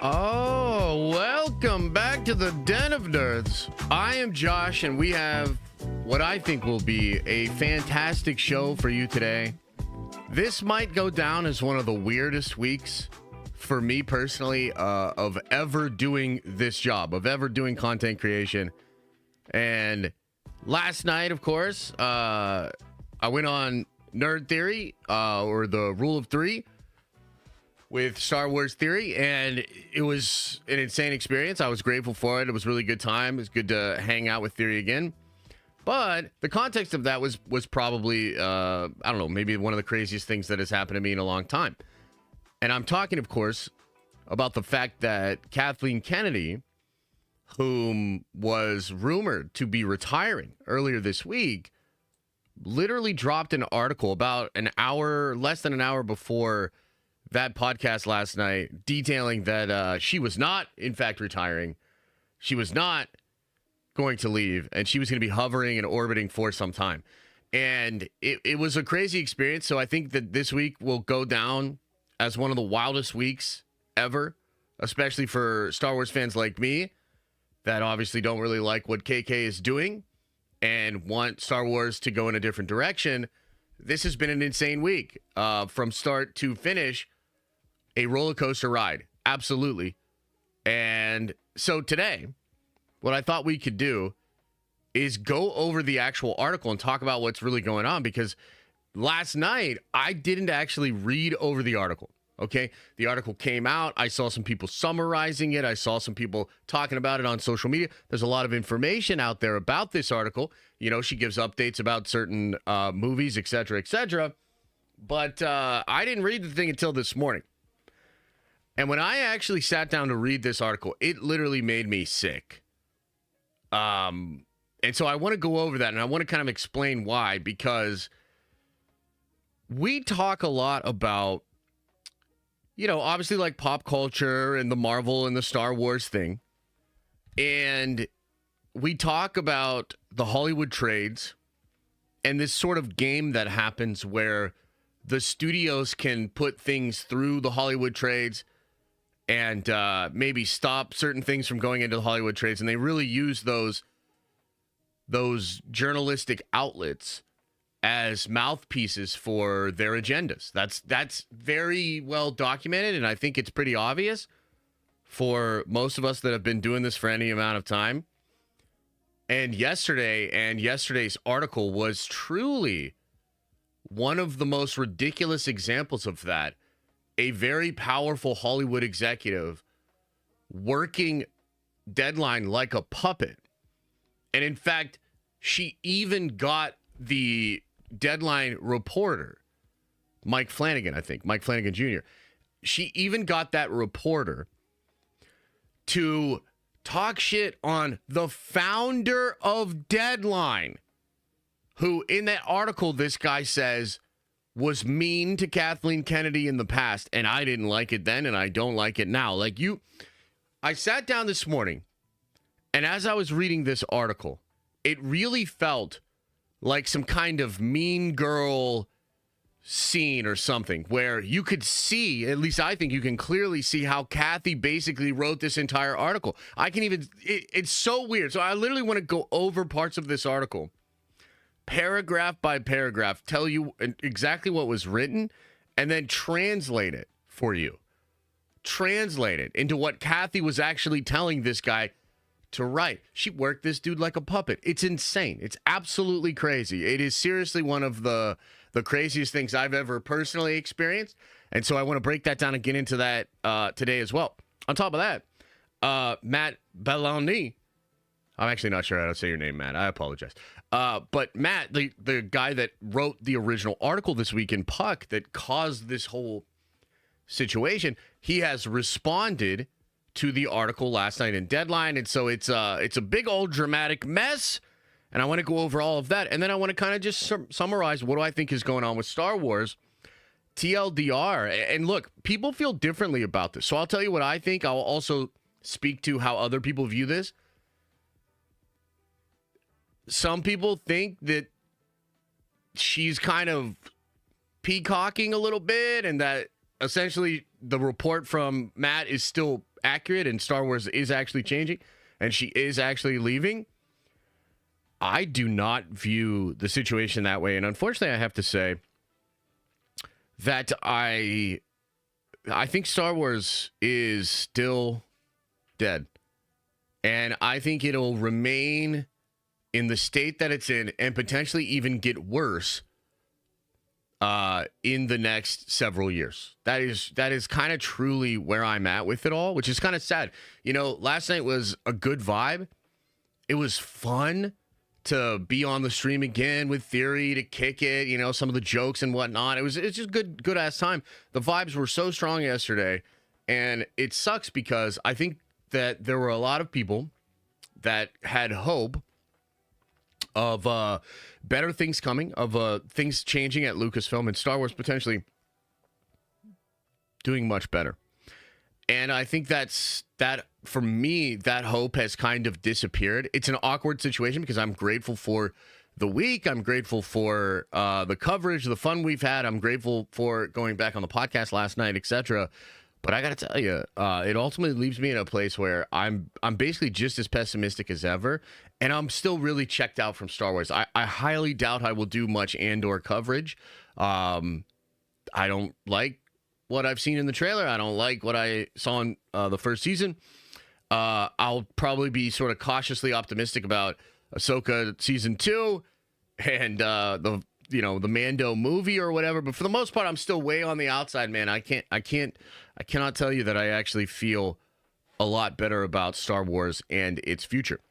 Oh, welcome back to the Den of Nerds. I am Josh, and we have what I think will be a fantastic show for you today. This might go down as one of the weirdest weeks for me personally of ever doing this job, of ever doing content creation. And last night, of course, I went on Nerd Theory, or the Rule of Three, with Star Wars Theory, and it was an insane experience. I was grateful for it. It was a really good time. It was good to hang out with Theory again. But the context of that was probably, I don't know, maybe one of the craziest things that has happened to me in a long time. And I'm talking, of course, about the fact that Kathleen Kennedy, whom was rumored to be retiring earlier this week, literally dropped an article about an hour, less than an hour before that podcast last night, detailing that she was not, in fact, retiring. She was not going to leave, and she was going to be hovering and orbiting for some time. And it was a crazy experience, so I think that this week will go down as one of the wildest weeks ever, especially for Star Wars fans like me that obviously don't really like what KK is doing and want Star Wars to go in a different direction. This has been an insane week from start to finish. A roller coaster ride. Absolutely. And so today, what I thought we could do is go over the actual article and talk about what's really going on, because last night I didn't actually read over the article. Okay. The article came out. I saw some people summarizing it. I saw some people talking about it on social media. There's a lot of information out there about this article. You know, she gives updates about certain movies, et cetera, et cetera. But I didn't read the thing until this morning. And when I actually sat down to read this article, it literally made me sick. And so I want to go over that, and I want to kind of explain why, because we talk a lot about, you know, obviously like pop culture and the Marvel and the Star Wars thing. And we talk about the Hollywood trades and this sort of game that happens where the studios can put things through the Hollywood trades and maybe stop certain things from going into the Hollywood trades. And they really use those journalistic outlets as mouthpieces for their agendas. That's very well documented, and I think it's pretty obvious for most of us that have been doing this for any amount of time. And yesterday's article was truly one of the most ridiculous examples of that. A very powerful Hollywood executive working Deadline like a puppet. And in fact, she even got the Deadline reporter, Mike Flanagan Jr. She even got that reporter to talk shit on the founder of Deadline, who in that article, this guy says, was mean to Kathleen Kennedy in the past, and I didn't like it then, and I don't like it now. I sat down this morning, and as I was reading this article, it really felt like some kind of Mean Girl scene or something, where you could see, at least I think you can clearly see, how Kathy basically wrote this entire article. It's so weird. So I literally want to go over parts of this article, paragraph by paragraph, tell you exactly what was written, and then translate it for you. Translate it into what Kathy was actually telling this guy to write. She worked this dude like a puppet. It's insane. It's absolutely crazy. It is seriously one of the craziest things I've ever personally experienced. And so I want to break that down and get into that today as well. On top of that, Matt Belloni, I'm actually not sure how to say your name, Matt. I apologize. But Matt, the guy that wrote the original article this week in Puck that caused this whole situation, he has responded to the article last night in Deadline. And so it's a big old dramatic mess. And I want to go over all of that. And then I want to kind of just summarize what do I think is going on with Star Wars. TLDR. And look, people feel differently about this. So I'll tell you what I think. I'll also speak to how other people view this. Some people think that she's kind of peacocking a little bit, and that essentially the report from Matt is still accurate and Star Wars is actually changing and she is actually leaving, I do not view the situation that way. And unfortunately, I have to say that I think Star Wars is still dead. And I think it'll remain in the state that it's in and potentially even get worse in the next several years. That is kind of truly where I'm at with it all, which is kind of sad. You know, last night was a good vibe. It was fun to be on the stream again with Theory, to kick it, you know, some of the jokes and whatnot. It's just good ass time. The vibes were so strong yesterday, and it sucks because I think that there were a lot of people that had hope of better things coming, of things changing at Lucasfilm and Star Wars potentially doing much better. And I think that for me, that hope has kind of disappeared. It's an awkward situation because I'm grateful for the week. I'm grateful for the coverage, the fun we've had. I'm grateful for going back on the podcast last night, etc. But I got to tell you, it ultimately leaves me in a place where I'm basically just as pessimistic as ever, and I'm still really checked out from Star Wars. I highly doubt I will do much Andor coverage. I don't like what I've seen in the trailer. I don't like what I saw in the first season. I'll probably be sort of cautiously optimistic about Ahsoka season 2 and the Mando movie or whatever. But for the most part, I'm still way on the outside, man. I cannot tell you that I actually feel a lot better about Star Wars and its future.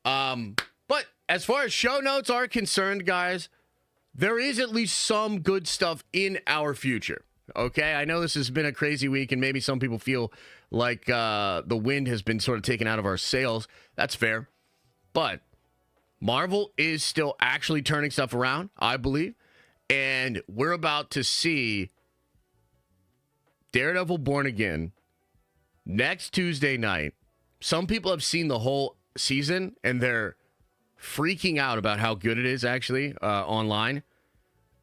But as far as show notes are concerned, guys, there is at least some good stuff in our future. Okay, I know this has been a crazy week, and maybe some people feel like the wind has been sort of taken out of our sails. That's fair. But Marvel is still actually turning stuff around, I believe. And we're about to see Daredevil Born Again next Tuesday night. Some people have seen the whole season, and they're freaking out about how good it is actually online.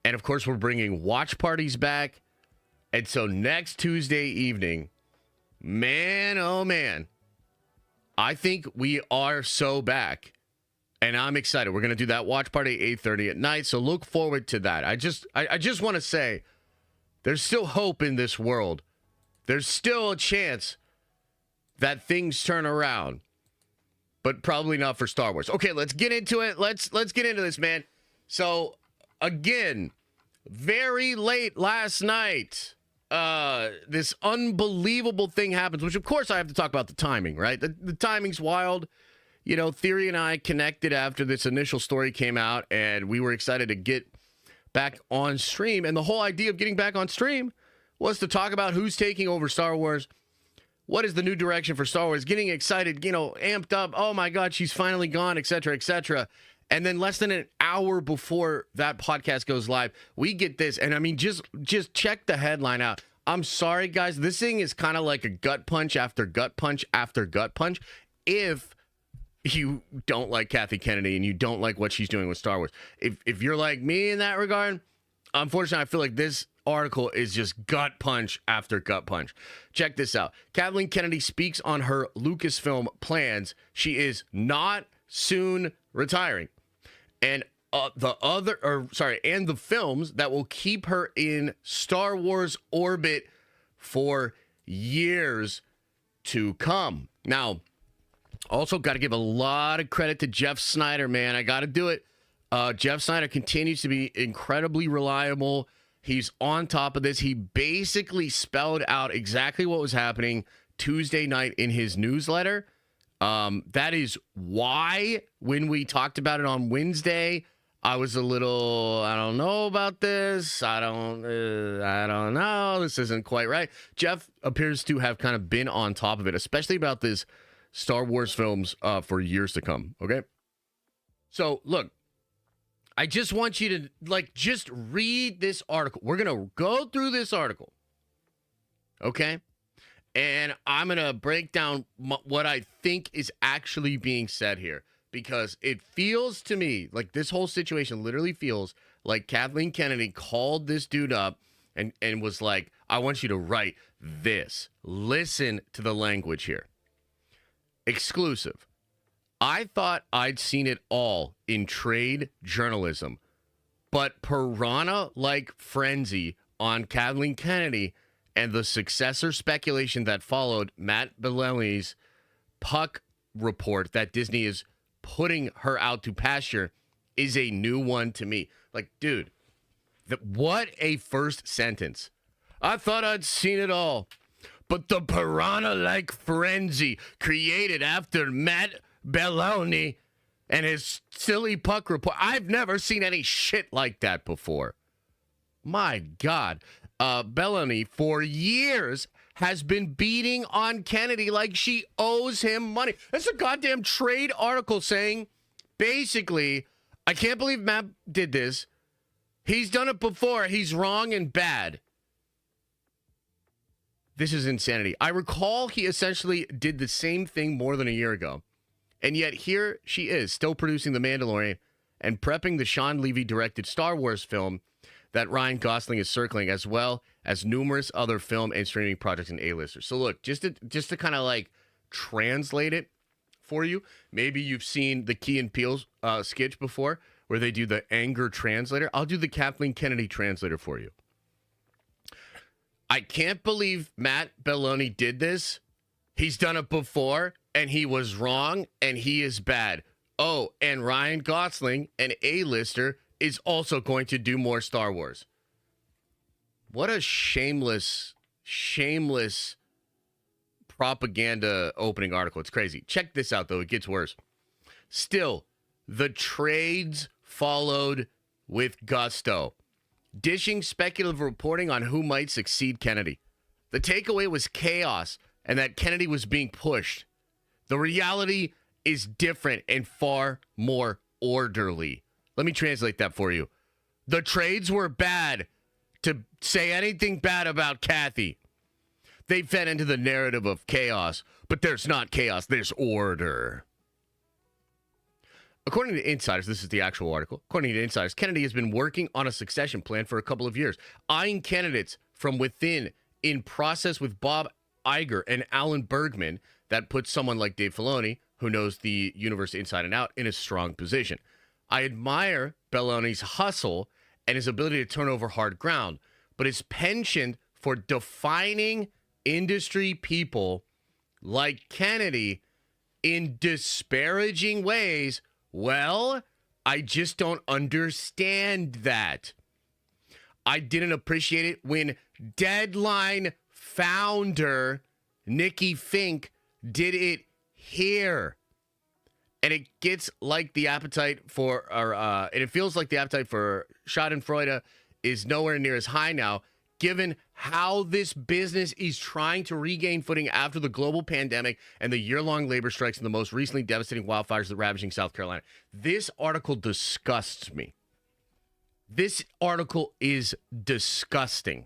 And, of course, we're bringing watch parties back. And so next Tuesday evening, man, oh man, I think we are so back. And I'm excited. We're going to do that watch party at 8:30 at night. So look forward to that. I just want to say there's still hope in this world. There's still a chance that things turn around. But probably not for Star Wars. Okay, let's get into it. Let's get into this, man. So, again, very late last night, this unbelievable thing happens, which, of course, I have to talk about the timing, right? The timing's wild. You know, Theory and I connected after this initial story came out, and we were excited to get back on stream. And the whole idea of getting back on stream was to talk about who's taking over Star Wars. What is the new direction for Star Wars? Getting excited, you know, amped up. Oh, my God, she's finally gone, et cetera, et cetera. And then less than an hour before that podcast goes live, we get this. And, I mean, just check the headline out. I'm sorry, guys. This thing is kind of like a gut punch after gut punch after gut punch. If you don't like Kathy Kennedy and you don't like what she's doing with Star Wars. If you're like me in that regard, unfortunately, I feel like this article is just gut punch after gut punch. Check this out. Kathleen Kennedy speaks on her Lucasfilm plans. She is not soon retiring. And the films that will keep her in Star Wars orbit for years to come. Now, also got to give a lot of credit to Jeff Snyder, man. I got to do it. Jeff Snyder continues to be incredibly reliable. He's on top of this. He basically spelled out exactly what was happening Tuesday night in his newsletter. That is why when we talked about it on Wednesday, I was a little, I don't know about this. I don't know. This isn't quite right. Jeff appears to have kind of been on top of it, especially about this Star Wars films for years to come. Okay. So look, I just want you to just read this article. We're going to go through this article. Okay. And I'm going to break down what I think is actually being said here, because it feels to me like this whole situation literally feels like Kathleen Kennedy called this dude up and was like, I want you to write this. Listen to the language here. Exclusive. I thought I'd seen it all in trade journalism, but piranha-like frenzy on Kathleen Kennedy and the successor speculation that followed Matt Belloni's Puck report that Disney is putting her out to pasture is a new one to me. Like, dude, what a first sentence. I thought I'd seen it all, but the piranha-like frenzy created after Matt Belloni and his silly Puck report. I've never seen any shit like that before. My God. Belloni, for years, has been beating on Kennedy like she owes him money. That's a goddamn trade article saying, basically, I can't believe Matt did this. He's done it before. He's wrong and bad. This is insanity. I recall he essentially did the same thing more than a year ago. And yet here she is, still producing The Mandalorian and prepping the Sean Levy-directed Star Wars film that Ryan Gosling is circling, as well as numerous other film and streaming projects and A-listers. So look, just to kind of like translate it for you, maybe you've seen the Key and Peele sketch before where they do the anger translator. I'll do the Kathleen Kennedy translator for you. I can't believe Matt Belloni did this. He's done it before, and he was wrong, and he is bad. Oh, and Ryan Gosling, an A-lister, is also going to do more Star Wars. What a shameless propaganda opening article. It's crazy. Check this out, though. It gets worse. Still, the trades followed with gusto, dishing speculative reporting on who might succeed Kennedy. The takeaway was chaos and that Kennedy was being pushed. The reality is different and far more orderly. Let me translate that for you. The trades were bad to say anything bad about Kathy. They fed into the narrative of chaos, but there's not chaos, there's order. According to insiders, this is the actual article. According to insiders, Kennedy has been working on a succession plan for a couple of years, eyeing candidates from within in process with Bob Iger and Alan Bergman that puts someone like Dave Filoni, who knows the universe inside and out, in a strong position. I admire Belloni's hustle and his ability to turn over hard ground, but his penchant for defining industry people like Kennedy in disparaging ways, well, I just don't understand that. I didn't appreciate it when Deadline founder Nikki Fink did it here. And it gets like the appetite for, and it feels like the appetite for Schadenfreude is nowhere near as high now, given how this business is trying to regain footing after the global pandemic and the year-long labor strikes and the most recently devastating wildfires that are ravaging South Carolina. This article disgusts me. This article is disgusting.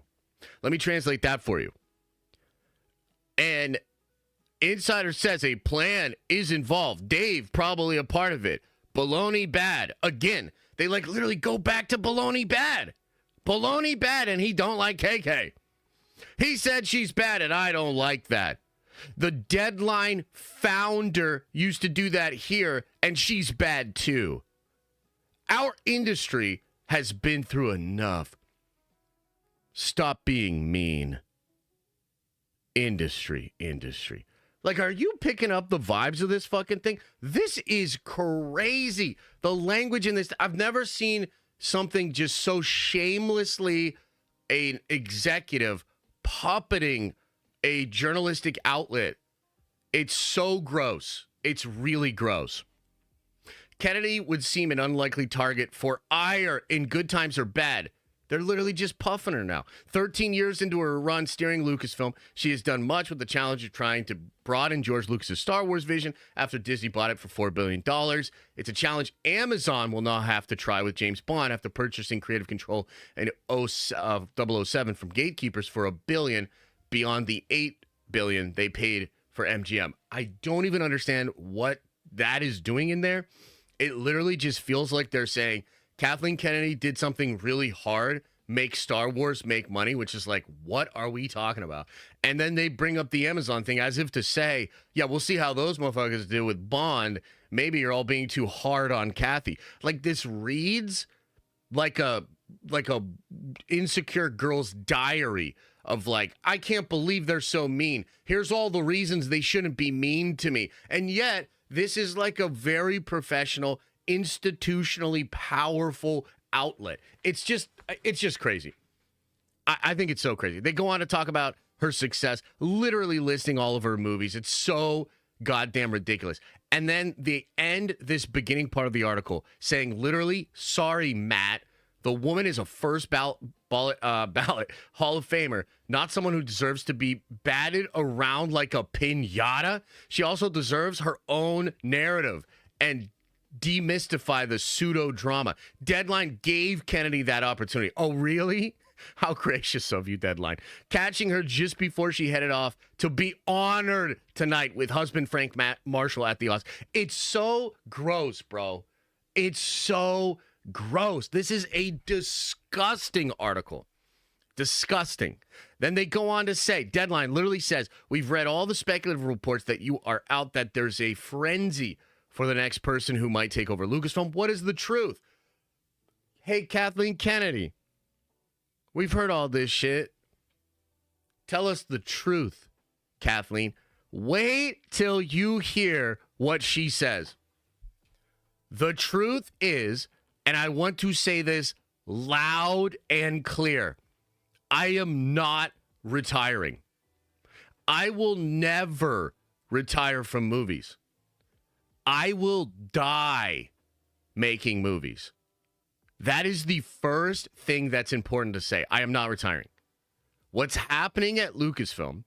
Let me translate that for you. And insider says a plan is involved. Dave probably a part of it. Belloni bad. Again, they like literally go back to Belloni bad. Belloni bad, and he don't like KK. He said she's bad, and I don't like that. The Deadline founder used to do that here, and she's bad too. Our industry has been through enough. Stop being mean. Industry. Like, are you picking up the vibes of this fucking thing? This is crazy. The language in this, I've never seen something just so shamelessly an executive puppeting a journalistic outlet. It's so gross. It's really gross. Kennedy would seem an unlikely target for ire in good times or bad. They're literally just puffing her now. 13 years into her run steering Lucasfilm, she has done much with the challenge of trying to broaden George Lucas's Star Wars vision after Disney bought it for $4 billion. It's a challenge Amazon will now have to try with James Bond after purchasing creative control in 007 from gatekeepers for $1 billion beyond the $8 billion they paid for MGM. I don't even understand what that is doing in there. It literally just feels like they're saying, Kathleen Kennedy did something really hard make Star Wars make money, which is like, what are we talking about? And then they bring up the Amazon thing as if to say, yeah, we'll see how those motherfuckers do with Bond. Maybe you're all being too hard on Kathy. Like, this reads like a insecure girl's diary of like, I can't believe they're so mean. Here's all the reasons they shouldn't be mean to me. And yet, this is like a very professional, institutionally powerful outlet. It's just crazy. I think it's so crazy. They go on to talk about her success, literally listing all of her movies. It's so goddamn ridiculous. And then they end this beginning part of the article saying literally, sorry, Matt, the woman is a first ballot Hall of Famer, not someone who deserves to be batted around like a piñata. She also deserves her own narrative and demystify the pseudo drama. Deadline gave Kennedy that opportunity. Oh, really? How gracious of you, Deadline. Catching her just before she headed off to be honored tonight with husband Frank Marshall at the Oscars. It's so gross, bro. It's so gross. This is a disgusting article. Disgusting. Then they go on to say, Deadline literally says, we've read all the speculative reports that you are out, that there's a frenzy for the next person who might take over Lucasfilm. What is the truth? Hey, Kathleen Kennedy, we've heard all this shit. Tell us the truth, Kathleen. Wait till you hear what she says. The truth is, and I want to say this loud and clear, I am not retiring. I will never retire from movies. I will die making movies. That is the first thing that's important to say. I am not retiring. What's happening at Lucasfilm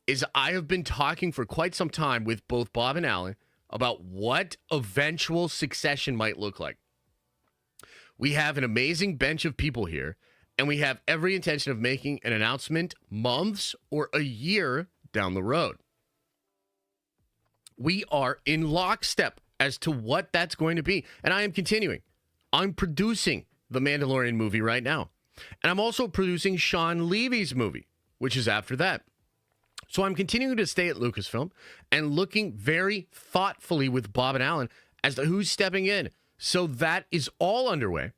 is I have been talking for quite some time with both Bob and Alan about what eventual succession might look like. We have an amazing bench of people here, and we have every intention of making an announcement months or a year down the road. We are in lockstep as to what that's going to be, and I am continuing. I'm producing the Mandalorian movie right now, and I'm also producing Sean Levy's movie, which is after that. So I'm continuing to stay at Lucasfilm and looking very thoughtfully with Bob and Alan as to who's stepping in. So that is all underway,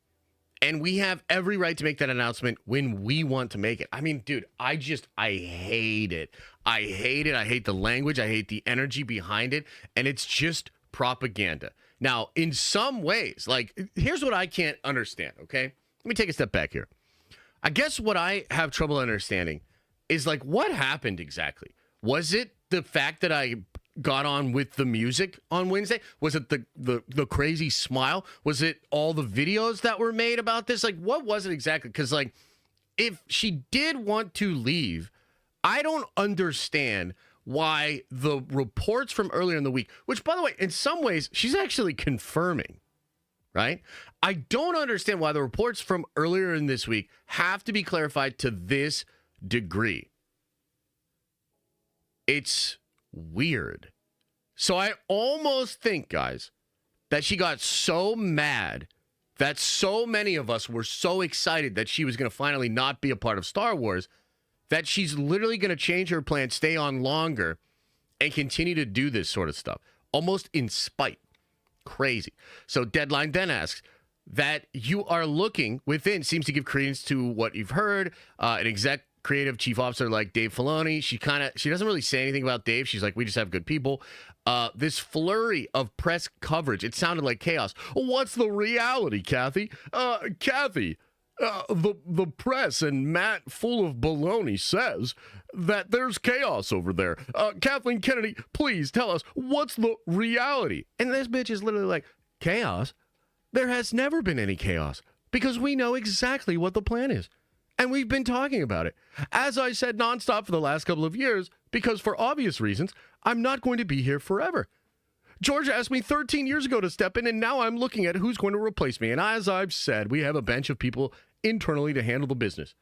and we have every right to make that announcement when we want to make it. I mean, dude, I hate it. I hate it. I hate the language. I hate the energy behind it, and it's just propaganda. Now, in some ways, like, here's what I can't understand, okay? Let me take a step back here. I guess what I have trouble understanding is, like, what happened exactly? Was it the fact that I got on with the music on Wednesday? Was it the crazy smile? Was it all the videos that were made about this? Like, what was it exactly? Because, like, if she did want to leave, I don't understand why the reports from earlier in the week, which, by the way, in some ways, she's actually confirming, right? I don't understand why the reports from earlier in this week have to be clarified to this degree. It's weird. So I almost think, guys, that she got so mad that so many of us were so excited that she was going to finally not be a part of Star Wars that she's literally going to change her plan, stay on longer, and continue to do this sort of stuff, almost in spite. Crazy. So Deadline then asks that you are looking within, seems to give credence to what you've heard, an exec creative chief officer like Dave Filoni. She doesn't really say anything about Dave. She's like, we just have good people. This flurry of press coverage, it sounded like chaos. What's the reality, Kathy? Kathy, the press and Matt full of baloney says that there's chaos over there. Kathleen Kennedy, please tell us, what's the reality? And this bitch is literally like, chaos? There has never been any chaos because we know exactly what the plan is. And we've been talking about it. As I said nonstop for the last couple of years, because for obvious reasons, I'm not going to be here forever. George asked me 13 years ago to step in, and now I'm looking at who's going to replace me. And as I've said, we have a bench of people internally to handle the business,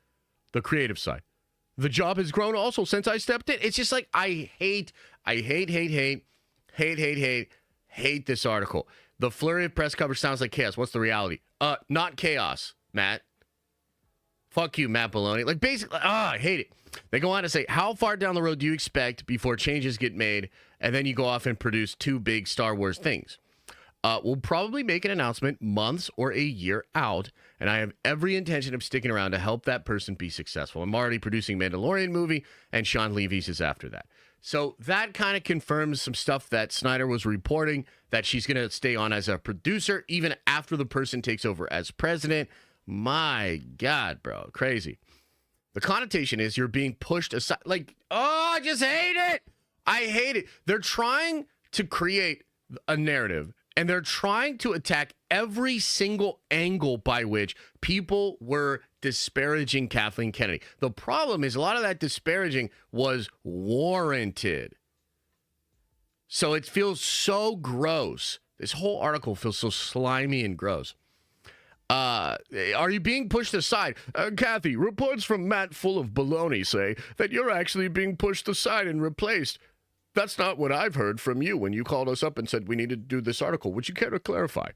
the creative side. The job has grown also since I stepped in. It's just like, I hate this article. The flurry of press coverage sounds like chaos. What's the reality? Not chaos, Matt. Fuck you, Matt Belloni. Like, basically, I hate it. They go on to say, how far down the road do you expect before changes get made, and then you go off and produce 2 big Star Wars things? We'll probably make an announcement months or a year out, and I have every intention of sticking around to help that person be successful. I'm already producing Mandalorian movie, and Sean Levy's is after that. So that kind of confirms some stuff that Snyder was reporting, that she's going to stay on as a producer even after the person takes over as president. My God, bro. Crazy. The connotation is you're being pushed aside. Like, oh, I just hate it. I hate it. They're trying to create a narrative, and they're trying to attack every single angle by which people were disparaging Kathleen Kennedy. The problem is a lot of that disparaging was warranted. So it feels so gross. This whole article feels so slimy and gross. Are you being pushed aside? Kathy, reports from Matt full of baloney say that you're actually being pushed aside and replaced. That's not what I've heard from you when you called us up and said we needed to do this article. Would you care to clarify?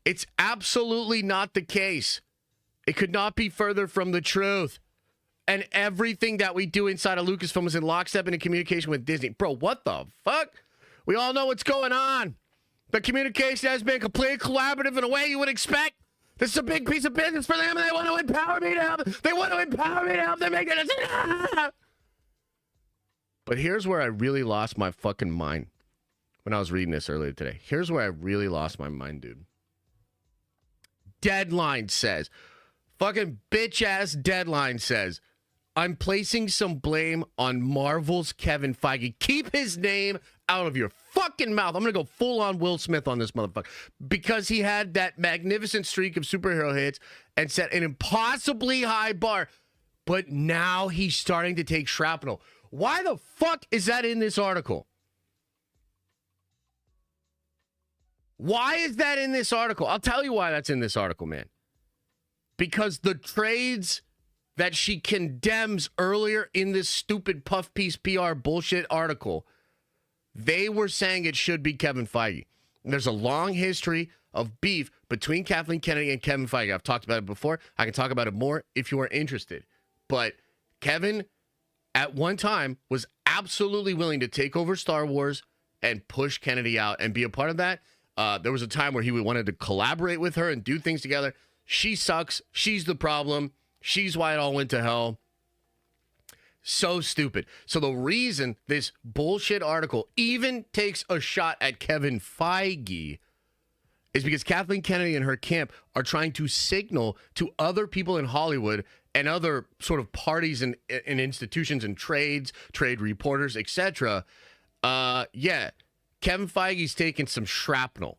It's absolutely not the case. It could not be further from the truth. And everything that we do inside of Lucasfilm is in lockstep and in communication with Disney. Bro, what the fuck? We all know what's going on. The communication has been completely collaborative in a way you would expect. This is a big piece of business for them, and they want to empower me to help. They want to empower me to help them make it. But here's where I really lost my fucking mind when I was reading this earlier today. Here's where I really lost my mind, dude. Deadline says, fucking bitch-ass Deadline says, I'm placing some blame on Marvel's Kevin Feige. Keep his name out of your fucking mouth. I'm going to go full-on Will Smith on this motherfucker. Because he had that magnificent streak of superhero hits and set an impossibly high bar. But now he's starting to take shrapnel. Why the fuck is that in this article? Why is that in this article? I'll tell you why that's in this article, man. Because the trades that she condemns earlier in this stupid puff piece PR bullshit article, they were saying it should be Kevin Feige. And there's a long history of beef between Kathleen Kennedy and Kevin Feige. I've talked about it before. I can talk about it more if you are interested. But Kevin, at one time, was absolutely willing to take over Star Wars and push Kennedy out and be a part of that. There was a time where he wanted to collaborate with her and do things together. She sucks. She's the problem. She's why it all went to hell. So stupid. So the reason this bullshit article even takes a shot at Kevin Feige is because Kathleen Kennedy and her camp are trying to signal to other people in Hollywood and other sort of parties and institutions and trade reporters, etc. Yeah, Kevin Feige's taking some shrapnel.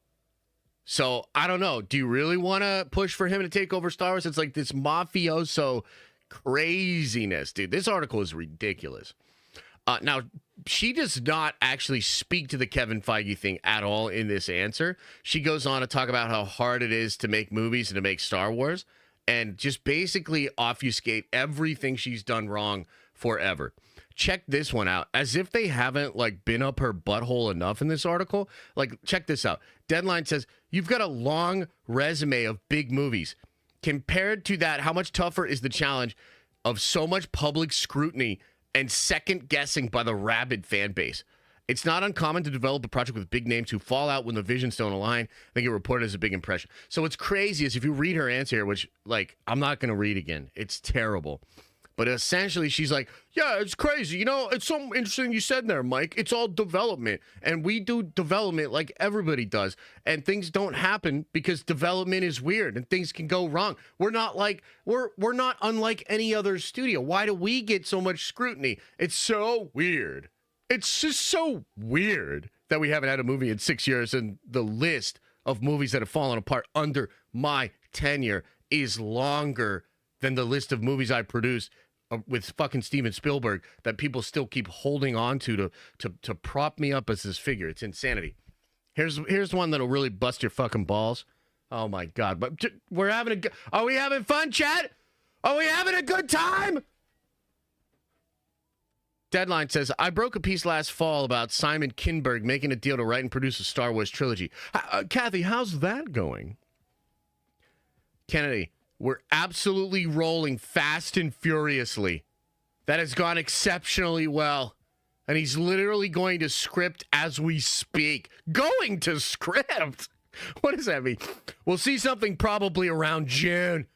So, I don't know. Do you really want to push for him to take over Star Wars? It's like this mafioso craziness, dude. This article is ridiculous. Now, she does not actually speak to the Kevin Feige thing at all in this answer. She goes on to talk about how hard it is to make movies and to make Star Wars and just basically obfuscate everything she's done wrong forever. Check this one out. As if they haven't, like, been up her butthole enough in this article. Like, check this out. Deadline says, you've got a long resume of big movies. Compared to that, how much tougher is the challenge of so much public scrutiny and second guessing by the rabid fan base? It's not uncommon to develop a project with big names who fall out when the visions don't align. They get reported as a big impression. So what's crazy is if you read her answer here, which, like, I'm not going to read again. It's terrible. But essentially, she's like, yeah, it's crazy. You know, it's so interesting you said there, Mike. It's all development. And we do development like everybody does. And things don't happen because development is weird and things can go wrong. We're not unlike any other studio. Why do we get so much scrutiny? It's so weird. It's just so weird that we haven't had a movie in 6 years, and the list of movies that have fallen apart under my tenure is longer than the list of movies I produced with fucking Steven Spielberg that people still keep holding on to prop me up as this figure. It's insanity. Here's one that'll really bust your fucking balls. Oh my God! But we're having are we having fun, chat? Are we having a good time? Deadline says, I broke a piece last fall about Simon Kinberg making a deal to write and produce a Star Wars trilogy. Kathy, how's that going? Kennedy, We're absolutely rolling fast and furiously. That has gone exceptionally well. And he's literally going to script as we speak. Going to script? What does that mean? We'll see something probably around June.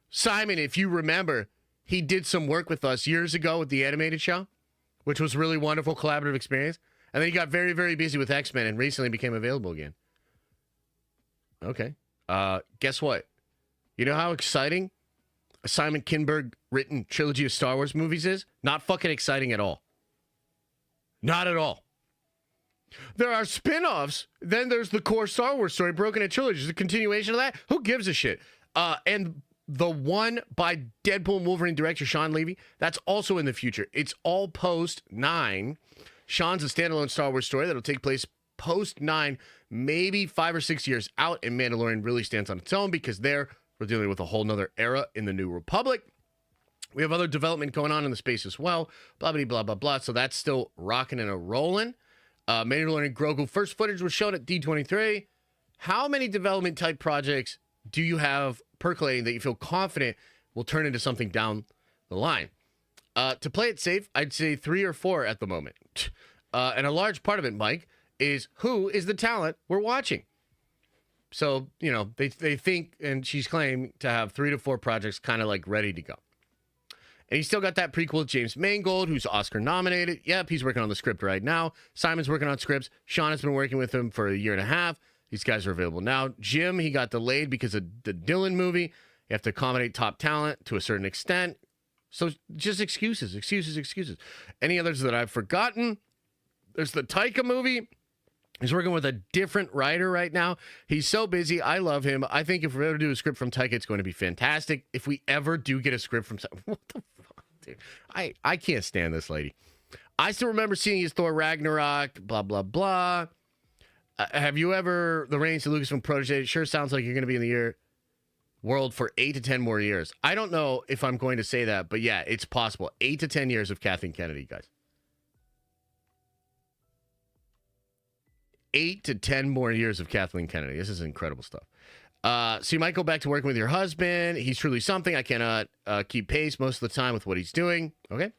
Simon, if you remember, he did some work with us years ago with the animated show, which was a really wonderful collaborative experience. And then he got very, very busy with X-Men and recently became available again. Okay. Guess what? You know how exciting a Simon Kinberg written trilogy of Star Wars movies is? Not fucking exciting at all. Not at all. There are spin-offs. Then there's the core Star Wars story broken into trilogies. A continuation of that? Who gives a shit? And the one by Deadpool and Wolverine director Sean Levy, that's also in the future. It's all post-9. Sean's a standalone Star Wars story that'll take place post-9, maybe 5 or 6 years out, and Mandalorian really stands on its own because there we're dealing with a whole nother era in the New Republic. We have other development going on in the space as well. Blah, blah, blah, blah, blah. So that's still rocking and a rolling. Mandalorian Grogu first footage was shown at D23. How many development type projects do you have percolating that you feel confident will turn into something down the line? To play it safe, I'd say 3 or 4 at the moment. And a large part of it, Mike, is who is the talent we're watching. So, you know, they think, and she's claiming to have 3 to 4 projects kind of like ready to go. And he's still got that prequel with James Mangold, who's Oscar nominated. Yep, he's working on the script right now. Simon's working on scripts. Sean has been working with him for a year and a half. These guys are available now. Jim, he got delayed because of the Dylan movie. You have to accommodate top talent to a certain extent. So just excuses. Any others that I've forgotten? There's the Taika movie. He's working with a different writer right now. He's so busy. I love him. I think if we're able to do a script from Taika, it's going to be fantastic. If we ever do get a script from Taika, what the fuck, dude? I can't stand this lady. I still remember seeing his Thor Ragnarok, blah, blah, blah. Have you ever, the reigns of Lucasfilm protege? It sure sounds like you're going to be in the world for 8 to 10 more years. I don't know if I'm going to say that, but yeah, it's possible. 8 to 10 years of Kathleen Kennedy, guys. 8 to 10 more years of Kathleen Kennedy. This is incredible stuff. So you might go back to working with your husband. He's truly something. I cannot keep pace most of the time with what he's doing. Okay.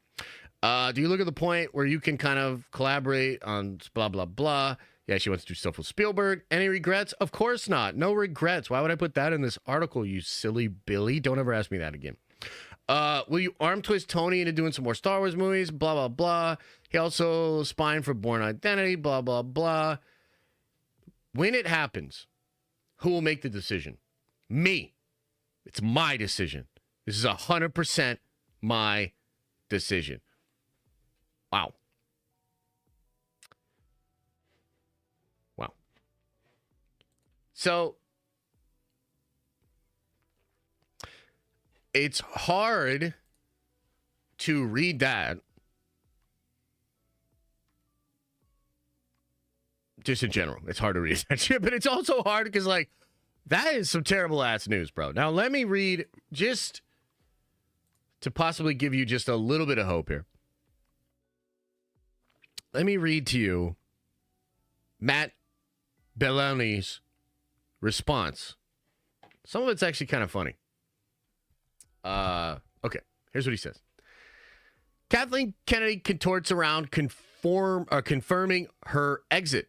Do you look at the point where you can kind of collaborate on blah, blah, blah? Yeah, she wants to do stuff with Spielberg. Any regrets? Of course not. No regrets. Why would I put that in this article, you silly Billy? Don't ever ask me that again. Will you arm twist Tony into doing some more Star Wars movies? Blah, blah, blah. He also spined for Bourne Identity. Blah, blah, blah. When it happens, who will make the decision? Me. It's my decision. This is 100% my decision. Wow. Wow. So, it's hard to read that just in general. It's hard to read that shit, but it's also hard because, like, that is some terrible ass news, bro. Now, let me read just to possibly give you just a little bit of hope here. Let me read to you Matt Belloni's response. Some of it's actually kind of funny. Okay, here's what he says. Kathleen Kennedy contorts around confirming her exit.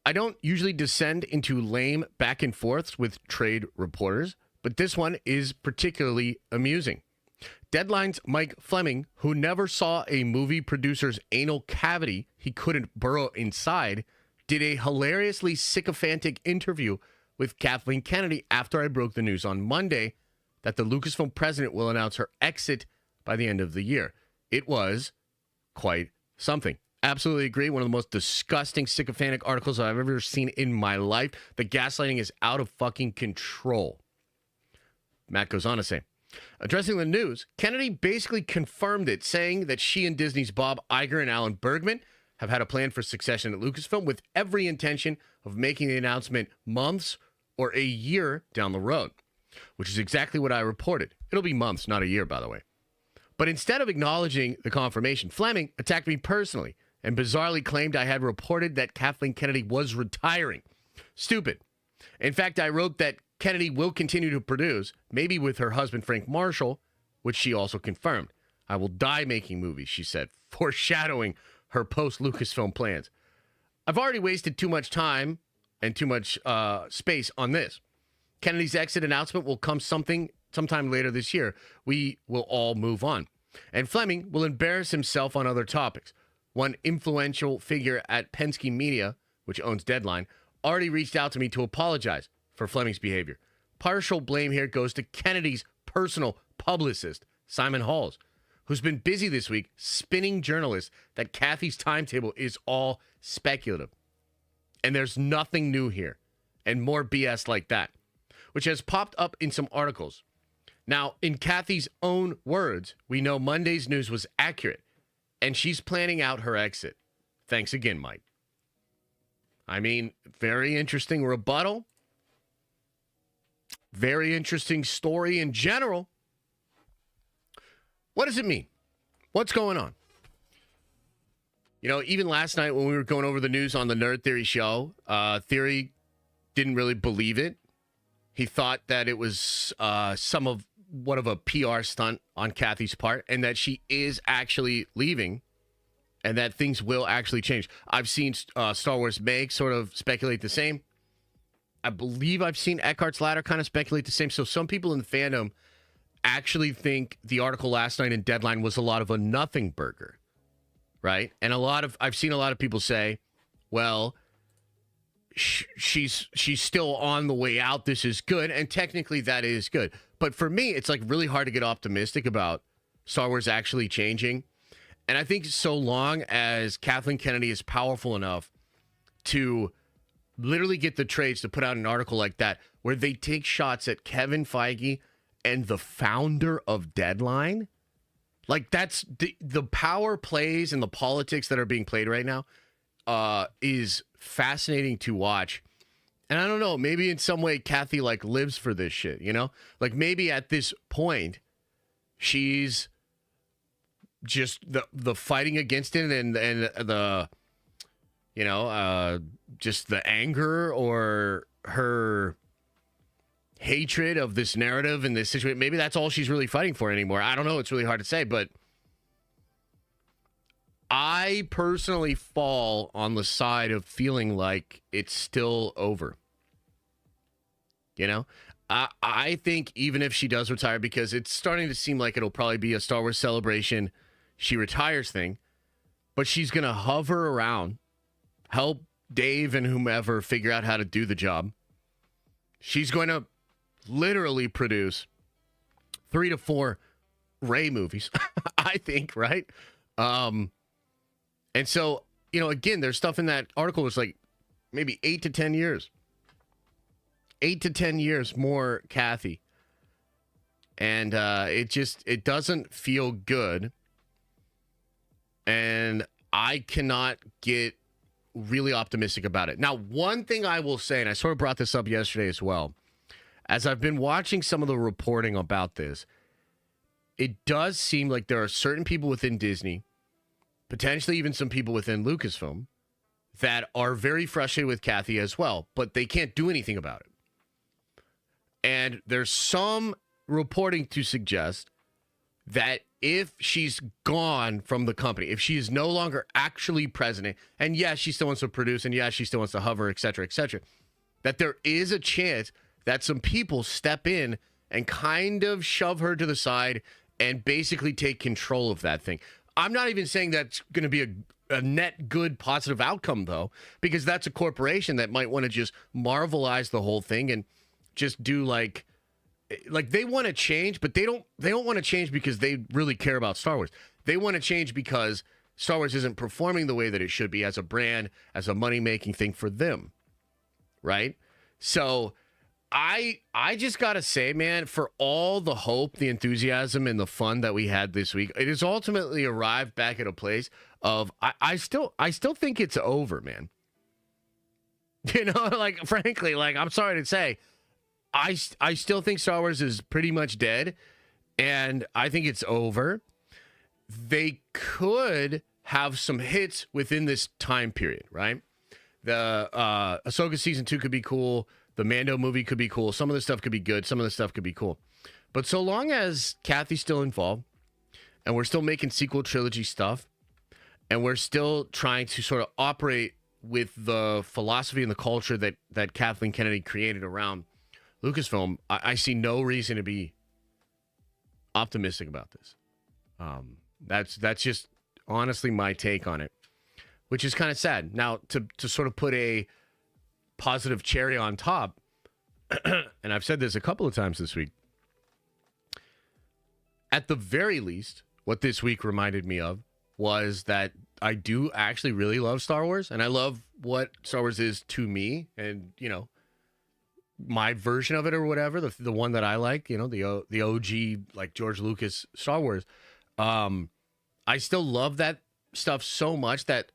I don't usually descend into lame back and forths with trade reporters, but this one is particularly amusing. Deadline's Mike Fleming, who never saw a movie producer's anal cavity he couldn't burrow inside, did a hilariously sycophantic interview with Kathleen Kennedy after I broke the news on Monday that the Lucasfilm president will announce her exit by the end of the year. It was quite something. Absolutely agree. One of the most disgusting sycophantic articles I've ever seen in my life. The gaslighting is out of fucking control. Matt goes on to say, addressing the news, Kennedy basically confirmed it, saying that she and Disney's Bob Iger and Alan Bergman have had a plan for succession at Lucasfilm with every intention of making the announcement months or a year down the road, which is exactly what I reported. It'll be months, not a year, by the way. But instead of acknowledging the confirmation, Fleming attacked me personally and bizarrely claimed I had reported that Kathleen Kennedy was retiring. Stupid. In fact, I wrote that Kennedy will continue to produce, maybe with her husband Frank Marshall, which she also confirmed. I will die making movies, she said, foreshadowing her post-Lucasfilm plans. I've already wasted too much time and too much space on this. Kennedy's exit announcement will come sometime later this year. We will all move on. And Fleming will embarrass himself on other topics. One influential figure at Penske Media, which owns Deadline, already reached out to me to apologize for Fleming's behavior. Partial blame here goes to Kennedy's personal publicist, Simon Halls, who's been busy this week spinning journalists that Kathy's timetable is all speculative. And there's nothing new here, and more BS like that, which has popped up in some articles. Now, in Kathy's own words, we know Monday's news was accurate, and she's planning out her exit. Thanks again, Mike. I mean, very interesting rebuttal. Very interesting story in general. What does it mean? What's going on? You know, even last night when we were going over the news on the Nerd Theory show, Theory didn't really believe it. He thought that it was somewhat of a PR stunt on Kathy's part, and that she is actually leaving, and that things will actually change. I've seen Star Wars Meg sort of speculate the same. I believe I've seen Eckhart's Ladder kind of speculate the same. So some people in the fandom actually think the article last night in Deadline was a lot of a nothing burger, right? And I've seen a lot of people say, well, she's still on the way out. This is good. And technically that is good. But for me, it's like really hard to get optimistic about Star Wars actually changing. And I think so long as Kathleen Kennedy is powerful enough to literally get the trades to put out an article like that where they take shots at Kevin Feige and the founder of Deadline, like that's the power plays and the politics that are being played right now is fascinating to watch. And I don't know, maybe in some way Kathy like lives for this shit, you know? Like maybe at this point she's just the fighting against it and the you know, just the anger or her hatred of this narrative and this situation. Maybe that's all she's really fighting for anymore. I don't know. It's really hard to say, but I personally fall on the side of feeling like it's still over. You know, I think even if she does retire, because it's starting to seem like it'll probably be a Star Wars Celebration, she retires thing, but she's going to hover around, help Dave and whomever figure out how to do the job. She's going to literally produce 3 to 4 Rey movies, I think, right? And so, you know, again, there's stuff in that article that's like maybe 8 to 10 years. 8 to 10 years more Kathy. And it doesn't feel good. And I cannot get really optimistic about it. Now, one thing I will say, and I sort of brought this up yesterday as well, as I've been watching some of the reporting about this, it does seem like there are certain people within Disney, potentially even some people within Lucasfilm, that are very frustrated with Kathy as well, but they can't do anything about it. And there's some reporting to suggest that if she's gone from the company, if she is no longer actually president, and yes, she still wants to produce, and yes, she still wants to hover, et cetera, that there is a chance that some people step in and kind of shove her to the side and basically take control of that thing. I'm not even saying that's going to be a net good positive outcome, though, because that's a corporation that might want to just Marvelize the whole thing and just do like they want to change, but they don't want to change because they really care about Star Wars. They want to change because Star Wars isn't performing the way that it should be as a brand, as a money-making thing for them, right? So I just got to say, man, for all the hope, the enthusiasm, and the fun that we had this week, it has ultimately arrived back at a place of I still think it's over, man. You know, like, frankly, like, I'm sorry to say, I still think Star Wars is pretty much dead, and I think it's over. They could have some hits within this time period, right? The Ahsoka Season 2 could be cool. The Mando movie could be cool. Some of the stuff could be good. Some of the stuff could be cool. But so long as Kathy's still involved and we're still making sequel trilogy stuff and we're still trying to sort of operate with the philosophy and the culture that Kathleen Kennedy created around Lucasfilm, I see no reason to be optimistic about this. That's just honestly my take on it, which is kind of sad. Now, to sort of put a positive cherry on top, and I've said this a couple of times this week, at the very least, what this week reminded me of was that I do actually really love Star Wars, and I love what Star Wars is to me, and, you know, my version of it or whatever, the one that I like, you know, the OG, like George Lucas Star Wars. I still love that stuff so much that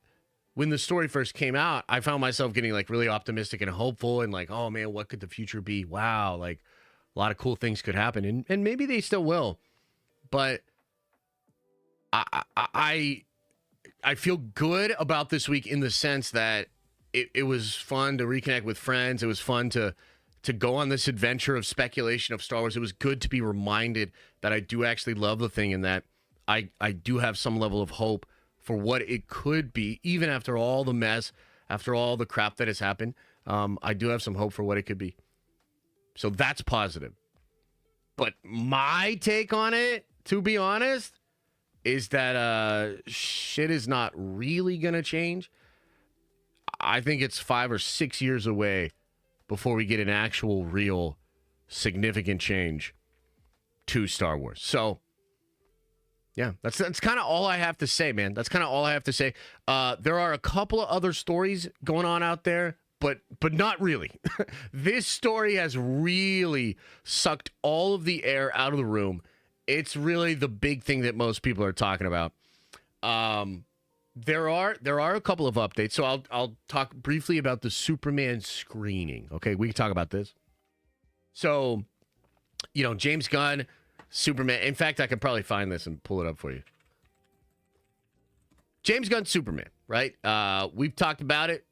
when the story first came out, I found myself getting like really optimistic and hopeful and like, oh man, what could the future be? Wow, like a lot of cool things could happen, and maybe they still will. But I feel good about this week in the sense that it was fun to reconnect with friends. It was fun to go on this adventure of speculation of Star Wars. It was good to be reminded that I do actually love the thing and that I do have some level of hope for what it could be, even after all the mess, after all the crap that has happened. I do have some hope for what it could be. So that's positive. But my take on it, to be honest, is that shit is not really going to change. I think it's 5 or 6 years away before we get an actual, real, significant change to Star Wars. So, yeah, that's kind of all I have to say, man. That's kind of all I have to say. There are a couple of other stories going on out there, but not really. This story has really sucked all of the air out of the room. It's really the big thing that most people are talking about. There are a couple of updates, so I'll talk briefly about the Superman screening. Okay, we can talk about this. So, you know, James Gunn, Superman. In fact, I could probably find this and pull it up for you. James Gunn, Superman, right? We've talked about it,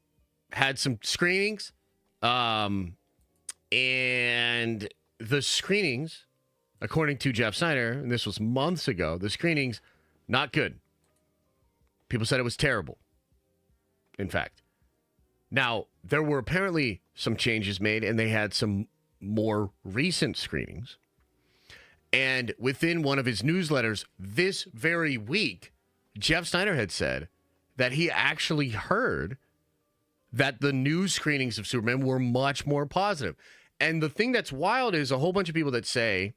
had some screenings, and the screenings, according to Jeff Snyder, and this was months ago, the screenings, not good. People said it was terrible, in fact. Now, there were apparently some changes made, and they had some more recent screenings. And within one of his newsletters this very week, Jeff Snyder had said that he actually heard that the new screenings of Superman were much more positive. And the thing that's wild is a whole bunch of people that say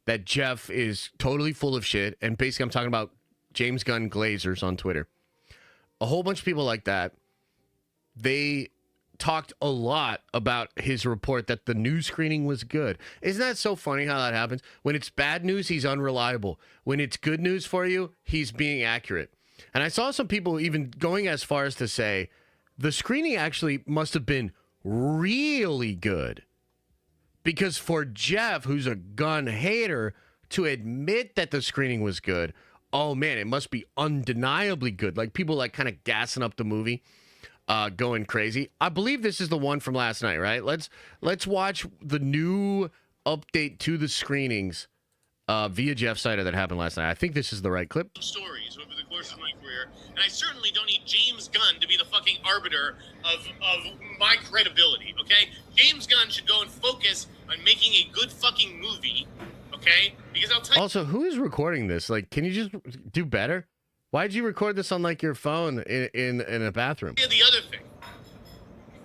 that Jeff is totally full of shit. And basically, I'm talking about James Gunn Glazers on Twitter. A whole bunch of people like that, they talked a lot about his report that the new screening was good. Isn't that so funny how that happens? When it's bad news, he's unreliable. When it's good news for you, he's being accurate. And I saw some people even going as far as to say the screening actually must have been really good. Because for Jeff, who's a Gunn hater, to admit that the screening was good, oh man, it must be undeniably good. Like people like kind of gassing up the movie, going crazy. I believe this is the one from last night, right? Let's watch the new update to the screenings via Jeff Snyder that happened last night. I think this is the right clip. Stories over the course of my career, and I certainly don't need James Gunn to be the fucking arbiter of my credibility, okay? James Gunn should go and focus on making a good fucking movie, okay? Because I'll tell you... Also, who is recording this? Like, can you just do better? Why'd you record this on, like, your phone in a bathroom? The other thing.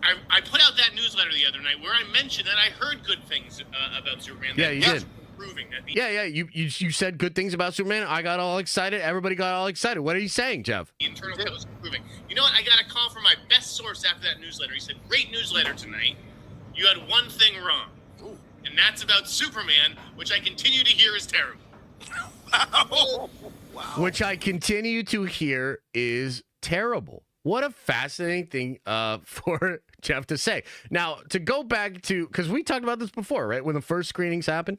I put out that newsletter the other night where I mentioned that I heard good things about Superman. Yeah, you did. Proving that yeah. You said good things about Superman. I got all excited. Everybody got all excited. What are you saying, Jeff? The internal that was improving. You know what? I got a call from my best source after that newsletter. He said, "Great newsletter tonight. You had one thing wrong, and that's about Superman, which I continue to hear is terrible." Wow. Which I continue to hear is terrible. What a fascinating thing for Jeff to say. Now, to go back to, because we talked about this before, right? When the first screenings happened,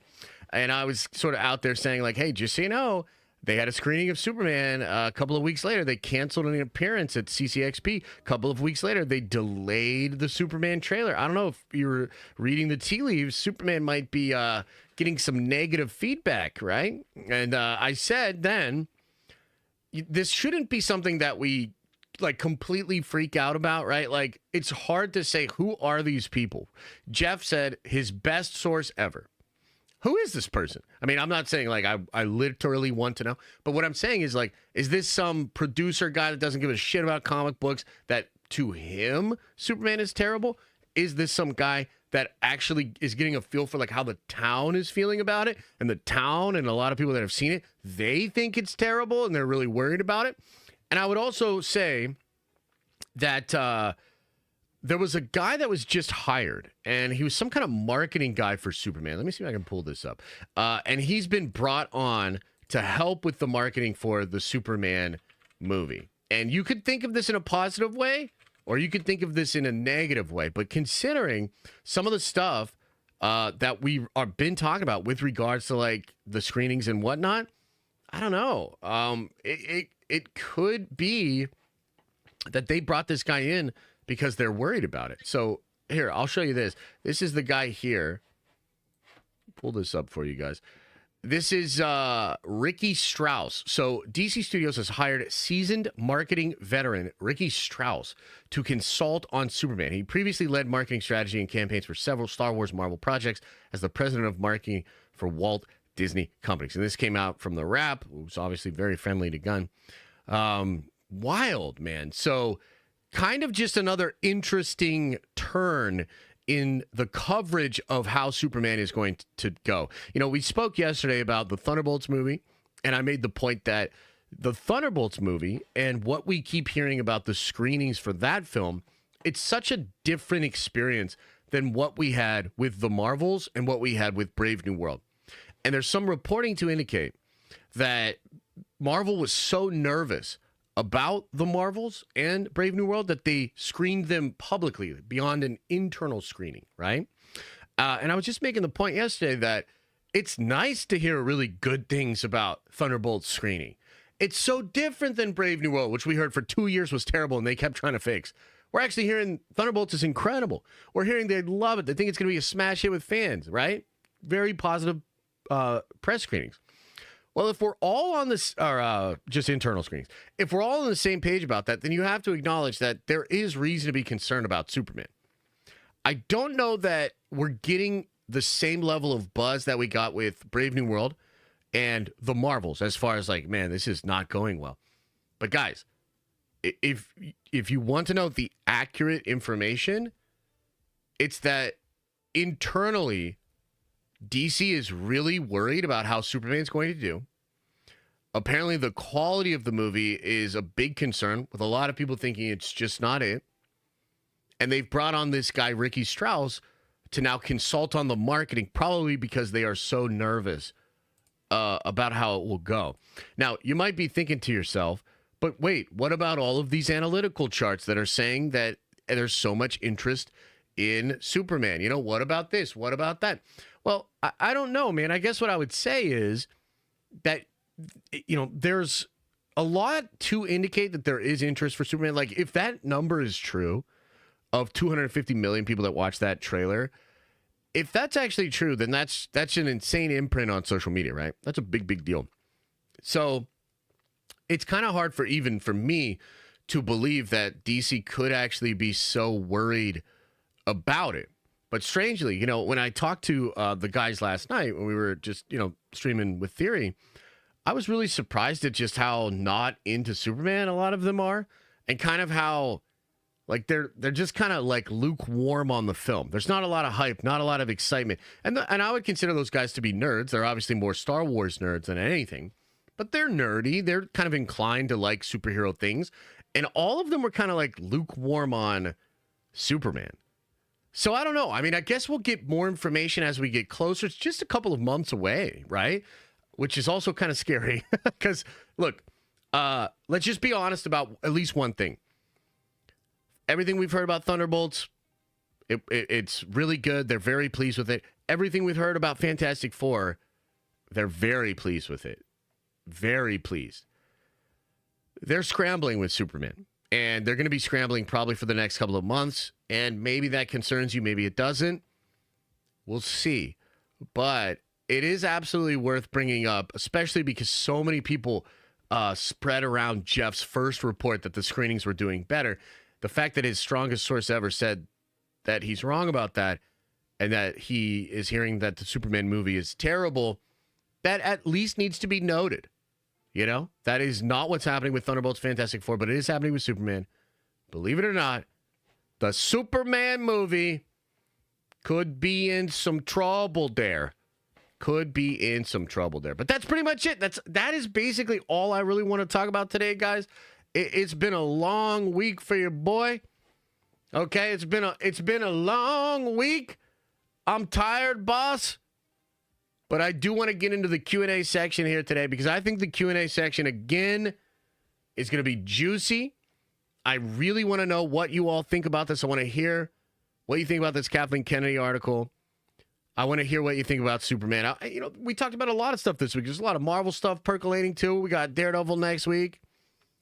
and I was sort of out there saying, like, hey, just so you know, They had a screening of Superman a couple of weeks later. They canceled an appearance at CCXP. A couple of weeks later, they delayed the Superman trailer. I don't know if you were reading the tea leaves. Superman might be getting some negative feedback, right? And I said then, this shouldn't be something that we like completely freak out about, right? Like, it's hard to say, who are these people? Jeff said his best source ever. Who is this person? I mean, I'm not saying like I literally want to know, but what I'm saying is like, is this some producer guy that doesn't give a shit about comic books that to him, Superman is terrible? Is this some guy that actually is getting a feel for like how the town is feeling about it? And the town and a lot of people that have seen it, they think it's terrible and they're really worried about it. And I would also say that there was a guy that was just hired, and he was some kind of marketing guy for Superman. Let me see if I can pull this up. And he's been brought on to help with the marketing for the Superman movie. And you could think of this in a positive way, or you could think of this in a negative way. But considering some of the stuff that we are been talking about with regards to like the screenings and whatnot, I don't know. It could be that they brought this guy in because they're worried about it. So here, I'll show you this. This is the guy here. Pull this up for you guys. This is Ricky Strauss. So DC Studios has hired seasoned marketing veteran Ricky Strauss to consult on Superman. He previously led marketing strategy and campaigns for several Star Wars Marvel projects as the president of marketing for Walt Disney Companies. And this came out from The Wrap, who's obviously very friendly to Gunn. Wild, man. So kind of just another interesting turn in the coverage of how Superman is going to go. You know, we spoke yesterday about the Thunderbolts movie, and I made the point that the Thunderbolts movie and what we keep hearing about the screenings for that film, it's such a different experience than what we had with the Marvels and what we had with Brave New World. And there's some reporting to indicate that Marvel was so nervous about the Marvels and Brave New World that they screened them publicly beyond an internal screening, right? And I was just making the point yesterday that it's nice to hear really good things about Thunderbolts screening. It's so different than Brave New World, which we heard for 2 years was terrible and they kept trying to fix. We're actually hearing Thunderbolts is incredible. We're hearing they love it. They think it's going to be a smash hit with fans, right? Very positive press screenings. Well, if we're all on this, or just internal screenings, if we're all on the same page about that, then you have to acknowledge that there is reason to be concerned about Superman. I don't know that we're getting the same level of buzz that we got with Brave New World and the Marvels as far as like, man, this is not going well. But guys, if you want to know the accurate information, it's that internally, DC is really worried about how Superman's going to do. Apparently, the quality of the movie is a big concern, with a lot of people thinking it's just not it. And they've brought on this guy, Ricky Strauss, to now consult on the marketing, probably because they are so nervous about how it will go. Now, you might be thinking to yourself, but wait, what about all of these analytical charts that are saying that there's so much interest in Superman? You know, what about this? What about that? Well, I don't know, man. I guess what I would say is that, you know, there's a lot to indicate that there is interest for Superman. Like, if that number is true of 250 million people that watched that trailer, if that's actually true, then that's an insane imprint on social media, right? That's a big, big deal. So it's kind of hard for me to believe that DC could actually be so worried about it. But strangely, you know, when I talked to the guys last night when we were just, you know, streaming with Theory, I was really surprised at just how not into Superman a lot of them are, and kind of how, like, they're just kind of like lukewarm on the film. There's not a lot of hype, not a lot of excitement. And I would consider those guys to be nerds. They're obviously more Star Wars nerds than anything, but they're nerdy. They're kind of inclined to like superhero things. And all of them were kind of like lukewarm on Superman. So I don't know. I mean, I guess we'll get more information as we get closer. It's just a couple of months away, right? Which is also kind of scary because, look, let's just be honest about at least one thing. Everything we've heard about Thunderbolts, it's really good. They're very pleased with it. Everything we've heard about Fantastic Four, they're very pleased with it. very pleased. They're scrambling with Superman, and they're going to be scrambling probably for the next couple of months, and maybe that concerns you, maybe it doesn't. We'll see. But it is absolutely worth bringing up, especially because so many people spread around Jeff's first report that the screenings were doing better. The fact that his strongest source ever said that he's wrong about that and that he is hearing that the Superman movie is terrible, that at least needs to be noted. You know, that is not what's happening with Thunderbolts Fantastic Four, but it is happening with Superman. Believe it or not, the Superman movie could be in some trouble there. Could be in some trouble there. But that's pretty much it. That is basically all I really want to talk about today, guys. It's been a long week for your boy. Okay, it's been a long week. I'm tired, boss. But I do want to get into the Q&A section here today because I think the Q&A section, again, is going to be juicy. I really want to know what you all think about this. I want to hear what you think about this Kathleen Kennedy article. I want to hear what you think about Superman. We talked about a lot of stuff this week. There's a lot of Marvel stuff percolating, too. We got Daredevil next week.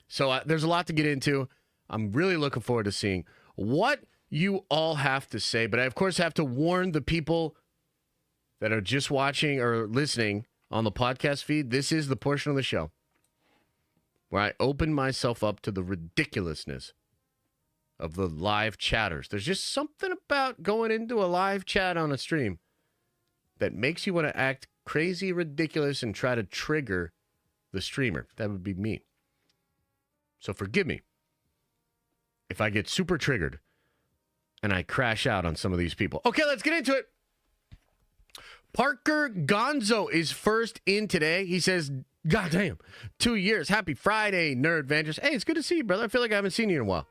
So there's a lot to get into. I'm really looking forward to seeing what you all have to say. But I, of course, have to warn the people that are just watching or listening on the podcast feed. This is the portion of the show where I open myself up to the ridiculousness of the live chatters. There's just something about going into a live chat on a stream that makes you want to act crazy, ridiculous, and try to trigger the streamer. That would be me. So forgive me if I get super triggered and I crash out on some of these people. Okay, let's get into it. Parker Gonzo is first in today. He says, goddamn, 2 years. Happy Friday, Nerd Adventures. Hey, it's good to see you, brother. I feel like I haven't seen you in a while.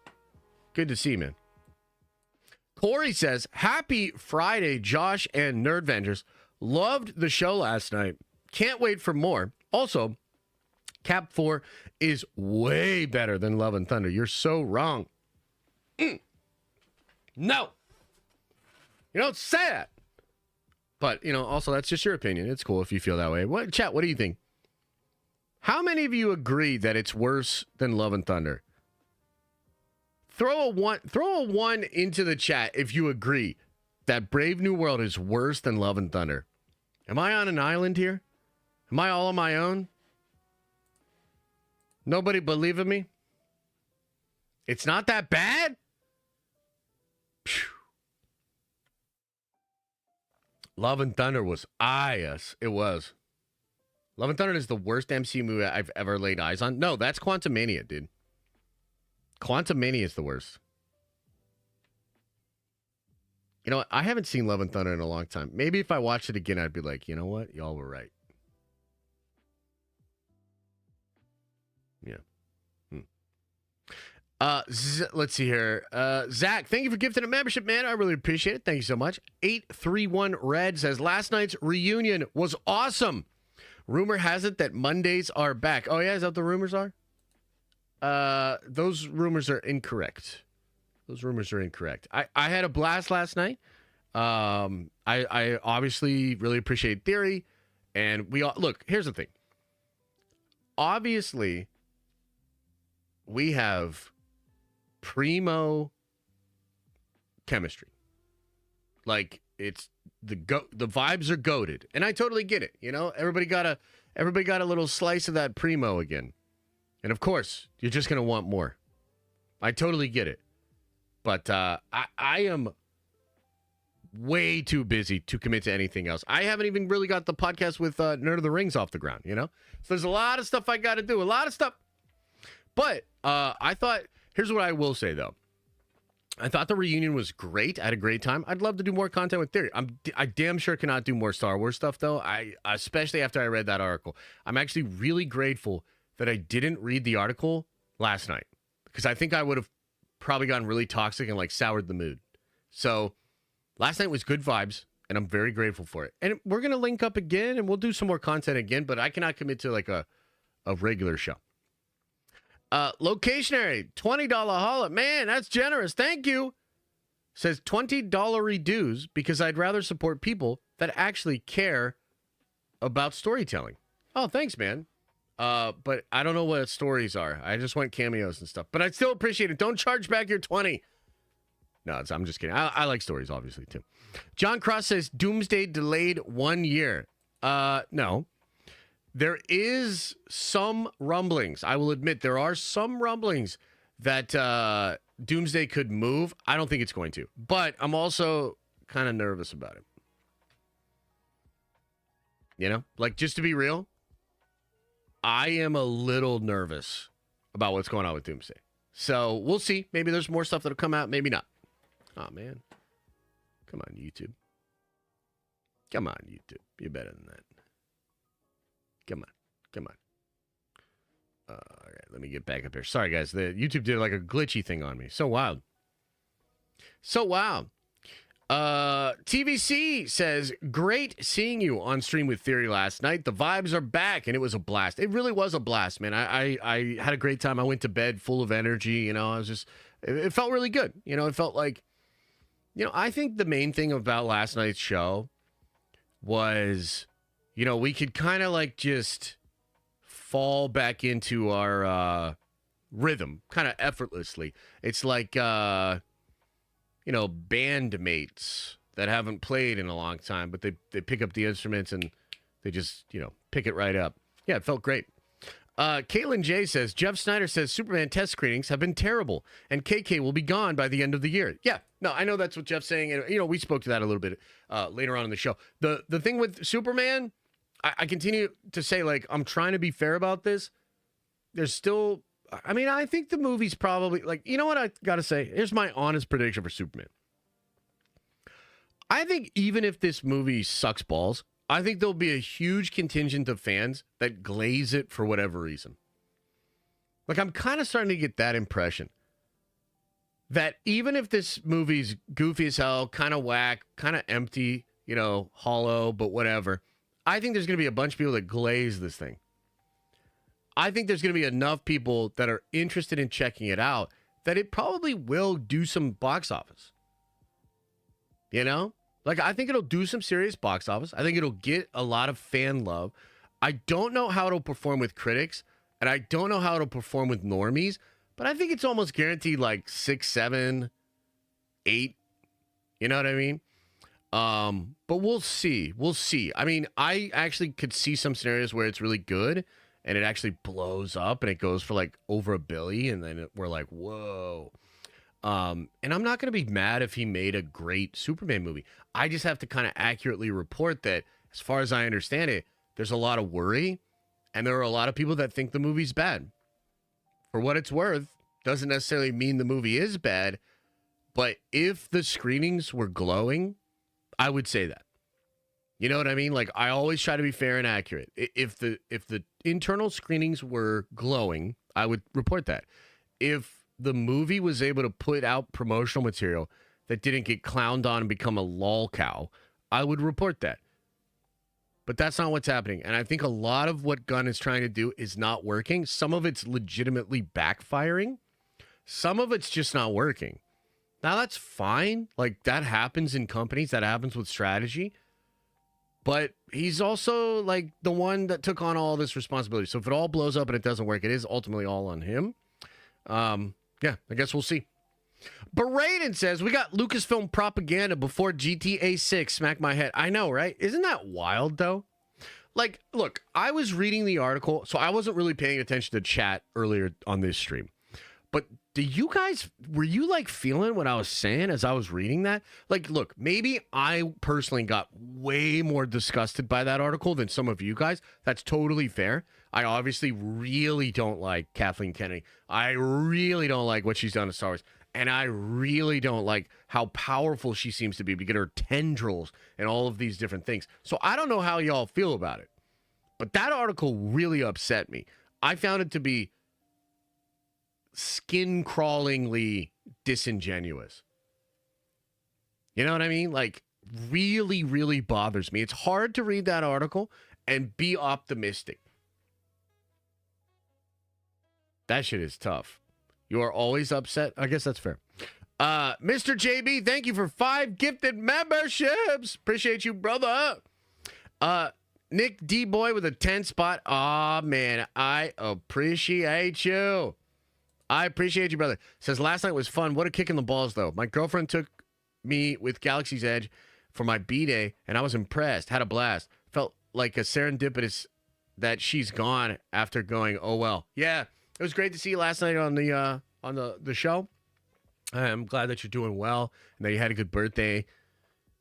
Good to see you, man. Corey says, happy Friday, Josh and Nerd Vengers. Loved the show last night. Can't wait for more. Also, Cap 4 is way better than Love and Thunder. You're so wrong. No. You don't say that. But, also, that's just your opinion. It's cool if you feel that way. Chat, what do you think? How many of you agree that it's worse than Love and Thunder? Throw a one into the chat if you agree that Brave New World is worse than Love and Thunder. Am I on an island here? Am I all on my own? Nobody believing me? It's not that bad? Phew. Love and Thunder was yes, it was. Love and Thunder is the worst MCU movie I've ever laid eyes on. No, that's Quantumania, dude. Quantumania is the worst. You know what? I haven't seen Love and Thunder in a long time. Maybe if I watched it again, I'd be like, you know what? Y'all were right. Yeah. Let's see here. Zach, thank you for gifting a membership, man. I really appreciate it. Thank you so much. 831 Red says, last night's reunion was awesome. Rumor has it that Mondays are back. Oh, yeah? Is that what the rumors are? Those rumors are incorrect. I had a blast last night. I obviously really appreciate Theory. And we all, look, here's the thing. Obviously, we have primo chemistry. Like, it's the vibes are goated. And I totally get it. Everybody got a little slice of that primo again. And of course, you're just going to want more. I totally get it. But I am way too busy to commit to anything else. I haven't even really got the podcast with Nerd of the Rings off the ground, So there's a lot of stuff I got to do. A lot of stuff. But I thought, here's what I will say, though. I thought the reunion was great. I had a great time. I'd love to do more content with Theory. I damn sure cannot do more Star Wars stuff, though. Especially after I read that article. I'm actually really grateful that I didn't read the article last night, because I think I would have probably gotten really toxic and soured the mood. So last night was good vibes, and I'm very grateful for it. And we're going to link up again, and we'll do some more content again, but I cannot commit to a regular show. Locationary, $20 holla. Man, that's generous. Thank you. Says $20 dues because I'd rather support people that actually care about storytelling. Oh, thanks, man. But I don't know what stories are. I just want cameos and stuff. But I still appreciate it. Don't charge back your 20. No, I'm just kidding. I like stories, obviously, too. John Cross says, Doomsday delayed 1 year. No. There is some rumblings. I will admit there are some rumblings that Doomsday could move. I don't think it's going to. But I'm also kind of nervous about it. You know? Like, just to be real, I am a little nervous about what's going on with Doomsday. So we'll see. Maybe there's more stuff that'll come out. Maybe not. Oh, man. Come on, YouTube. Come on, YouTube. You're better than that. Come on. All right, let me get back up here. Sorry, guys. The YouTube did like a glitchy thing on me. So wild. TVC says, great seeing you on Stream with Theory last night. The vibes are back, and it was a blast. It really was a blast, man. I had a great time. I went to bed full of energy. You know, it felt really good. You know, it felt like, you know, I think the main thing about last night's show was, you know, we could kind of like just fall back into our rhythm kind of effortlessly. It's like, you know, bandmates that haven't played in a long time, but they pick up the instruments and they just, you know, pick it right up. Yeah, it felt great. Caitlin J says, Jeff Snyder says Superman test screenings have been terrible and KK will be gone by the end of the year. Yeah, no, I know that's what Jeff's saying. And, you know, we spoke to that a little bit later on in the show. The thing with Superman, I continue to say, like, I'm trying to be fair about this. There's still, I mean, I think the movie's probably, like, you know what I got to say? Here's my honest prediction for Superman. I think even if this movie sucks balls, I think there'll be a huge contingent of fans that glaze it for whatever reason. Like, I'm kind of starting to get that impression. That even if this movie's goofy as hell, kind of whack, kind of empty, you know, hollow, but whatever, I think there's going to be a bunch of people that glaze this thing. I think there's going to be enough people that are interested in checking it out that it probably will do some box office. You know? Like, I think it'll do some serious box office. I think it'll get a lot of fan love. I don't know how it'll perform with critics, and I don't know how it'll perform with normies, but I think it's almost guaranteed like 6, 7, 8. You know what I mean? But we'll see. We'll see. I mean, I actually could see some scenarios where it's really good and it actually blows up and it goes for like over $1 billion, and then we're like, whoa. And I'm not going to be mad if he made a great Superman movie. I just have to kind of accurately report that, as far as I understand it, there's a lot of worry, and there are a lot of people that think the movie's bad. For what it's worth, doesn't necessarily mean the movie is bad, but if the screenings were glowing, I would say that. You know what I mean? Like, I always try to be fair and accurate. If the internal screenings were glowing, I would report that. If the movie was able to put out promotional material that didn't get clowned on and become a lol cow, I would report that. But that's not what's happening. And I think a lot of what Gunn is trying to do is not working. Some of it's legitimately backfiring. Some of it's just not working. Now, that's fine. Like, that happens in companies. That happens with strategy. But he's also, like, the one that took on all this responsibility. So if it all blows up and it doesn't work, it is ultimately all on him. Yeah, I guess we'll see. Braden says, we got Lucasfilm propaganda before GTA 6. Smack my head. I know, right? Isn't that wild, though? Like, look, I was reading the article, so I wasn't really paying attention to chat earlier on this stream. But were you like feeling what I was saying as I was reading that? Like, look, maybe I personally got way more disgusted by that article than some of you guys. That's totally fair. I obviously really don't like Kathleen Kennedy. I really don't like what she's done to Star Wars. And I really don't like how powerful she seems to be to get her tendrils and all of these different things. So I don't know how y'all feel about it. But that article really upset me. I found it to be skin-crawlingly disingenuous. You know what I mean? Like, really, really bothers me. It's hard to read that article and be optimistic. That shit is tough. You are always upset. I guess that's fair. Mr. JB, thank you for 5 gifted memberships. Appreciate you, brother. Nick D Boy with a 10 spot. Aw, man, I appreciate you. I appreciate you, brother. Says last night was fun. What a kick in the balls, though. My girlfriend took me with Galaxy's Edge for my B-Day, and I was impressed. Had a blast. Felt like a serendipitous that she's gone after going, oh, well. Yeah, it was great to see you last night on the show. I'm glad that you're doing well and that you had a good birthday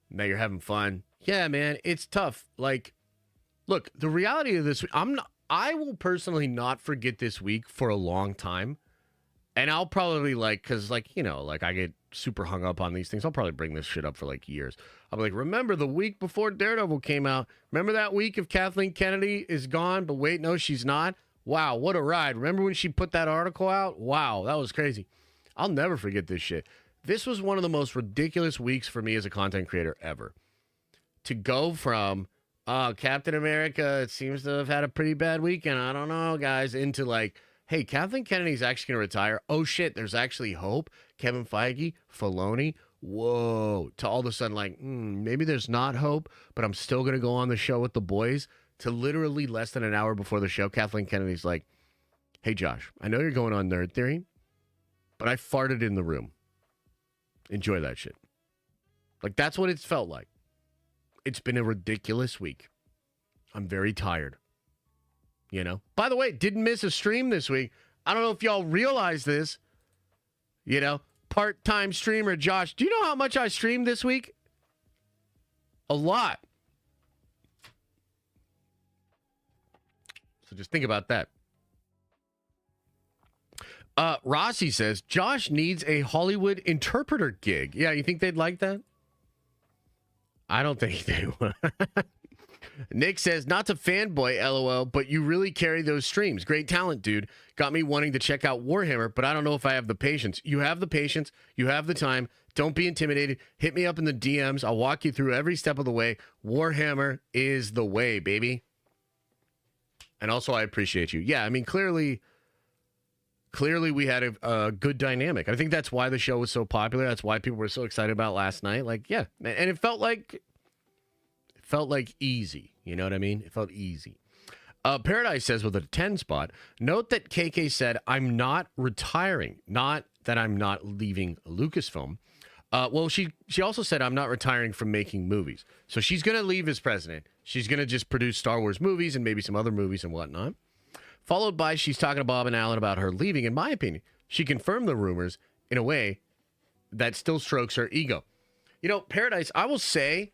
and that you're having fun. Yeah, man, it's tough. Like, look, the reality of this, I will personally not forget this week for a long time. And I'll probably because I get super hung up on these things. I'll probably bring this shit up for years. I'll be like, remember the week before Daredevil came out? Remember that week of Kathleen Kennedy is gone, but wait, no, she's not? Wow, what a ride. Remember when she put that article out? Wow, that was crazy. I'll never forget this shit. This was one of the most ridiculous weeks for me as a content creator ever. To go from, Captain America, it seems to have had a pretty bad weekend. I don't know, guys, into hey, Kathleen Kennedy's actually going to retire. Oh, shit, there's actually hope. Kevin Feige, Belloni, whoa. To all of a sudden, maybe there's not hope, but I'm still going to go on the show with the boys. To literally less than an hour before the show, Kathleen Kennedy's like, hey, Josh, I know you're going on Nerd Theory, but I farted in the room. Enjoy that shit. That's what it's felt like. It's been a ridiculous week. I'm very tired. By the way, didn't miss a stream this week. I don't know if y'all realize this. Part-time streamer Josh. Do you know how much I streamed this week? A lot. So just think about that. Rossi says, Josh needs a Hollywood interpreter gig. Yeah, you think they'd like that? I don't think they would. Nick says, not to fanboy, LOL, but you really carry those streams. Great talent, dude. Got me wanting to check out Warhammer, but I don't know if I have the patience. You have the patience. You have the time. Don't be intimidated. Hit me up in the DMs. I'll walk you through every step of the way. Warhammer is the way, baby. And also, I appreciate you. Yeah, I mean, clearly we had a good dynamic. I think that's why the show was so popular. That's why people were so excited about last night. Yeah. And it felt like easy. You know what I mean? It felt easy. Paradise says with a 10 spot, note that KK said, I'm not retiring. Not that I'm not leaving Lucasfilm. Well, she also said, I'm not retiring from making movies. So she's going to leave as president. She's going to just produce Star Wars movies and maybe some other movies and whatnot. Followed by she's talking to Bob and Alan about her leaving. In my opinion, she confirmed the rumors in a way that still strokes her ego. Paradise, I will say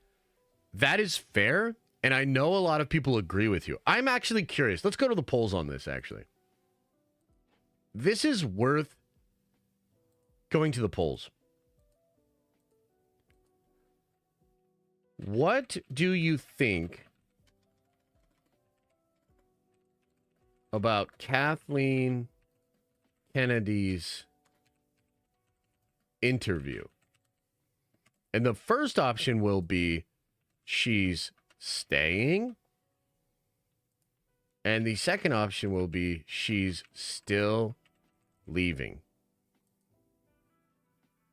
that is fair, and I know a lot of people agree with you. I'm actually curious. Let's go to the polls on this, actually. This is worth going to the polls. What do you think about Kathleen Kennedy's interview? And the first option will be she's staying. And the second option will be she's still leaving.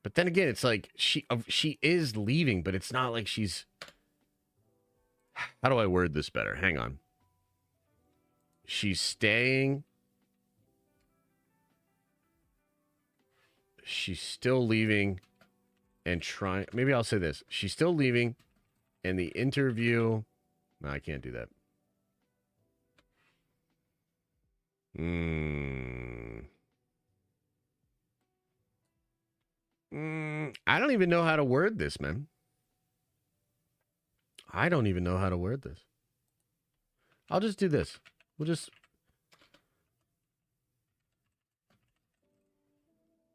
But then again, it's she is leaving, but it's not like she's... How do I word this better? Hang on. She's staying. She's still leaving and trying... Maybe I'll say this. She's still leaving, and the interview... No, I can't do that. I don't even know how to word this, man. I don't even know how to word this. I'll just do this. We'll just...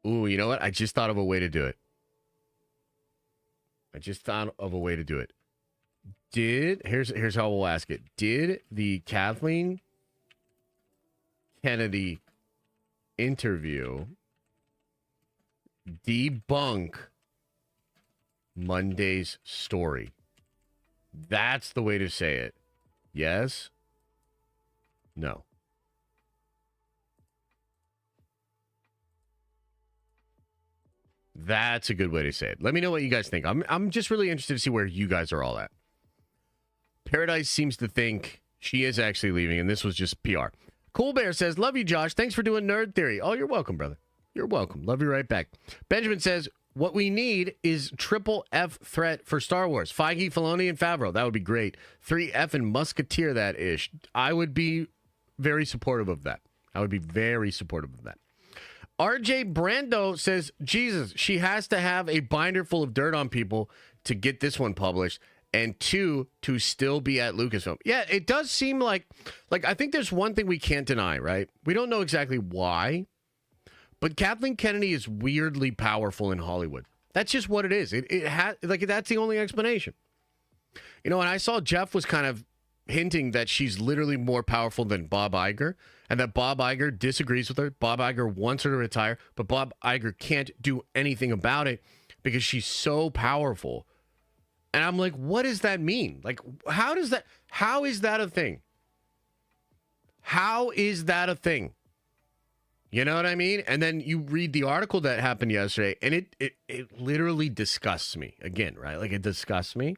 Ooh, you know what? I just thought of a way to do it. Here's how we'll ask it. Did the Kathleen Kennedy interview debunk Monday's story? That's the way to say it. Yes? No. That's a good way to say it. Let me know what you guys think. I'm just really interested to see where you guys are all at. Paradise seems to think she is actually leaving, and this was just PR. Cool Bear says, love you, Josh. Thanks for doing Nerd Theory. Oh, you're welcome, brother. You're welcome. Love you right back. Benjamin says, what we need is triple F threat for Star Wars. Feige, Filoni, and Favreau. That would be great. 3F and Musketeer that ish. I would be very supportive of that. I would be very supportive of that. RJ Brando says, Jesus, she has to have a binder full of dirt on people to get this one published, and 2, to still be at Lucasfilm. Yeah, it does seem like I think there's one thing we can't deny, right? We don't know exactly why, but Kathleen Kennedy is weirdly powerful in Hollywood. That's just what it is. It has, like, that's the only explanation. You know, and I saw Jeff was kind of hinting that she's literally more powerful than Bob Iger, and that Bob Iger disagrees with her. Bob Iger wants her to retire, but Bob Iger can't do anything about it because she's so powerful. And I'm like, what does that mean? Like, how is that a thing? How is that a thing? You know what I mean? And then you read the article that happened yesterday, and it literally disgusts me again, right? Like, it disgusts me.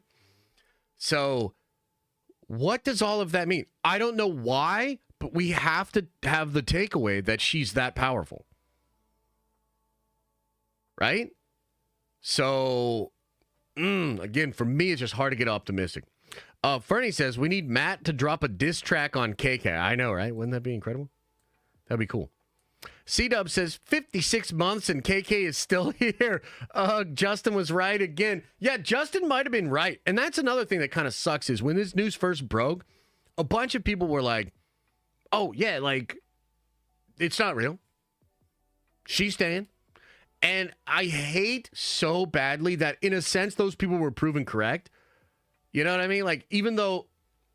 So what does all of that mean? I don't know why, but we have to have the takeaway that she's that powerful. Right? So, again, for me, it's just hard to get optimistic. Fernie says, we need Matt to drop a diss track on KK. I know, right? Wouldn't that be incredible? That'd be cool. C-Dub says, 56 months and KK is still here. Justin was right again. Yeah, Justin might have been right. And that's another thing that kind of sucks is when this news first broke, a bunch of people were like, oh, yeah, like, it's not real. She's staying. And I hate so badly that, in a sense, those people were proven correct. You know what I mean? Like, even though,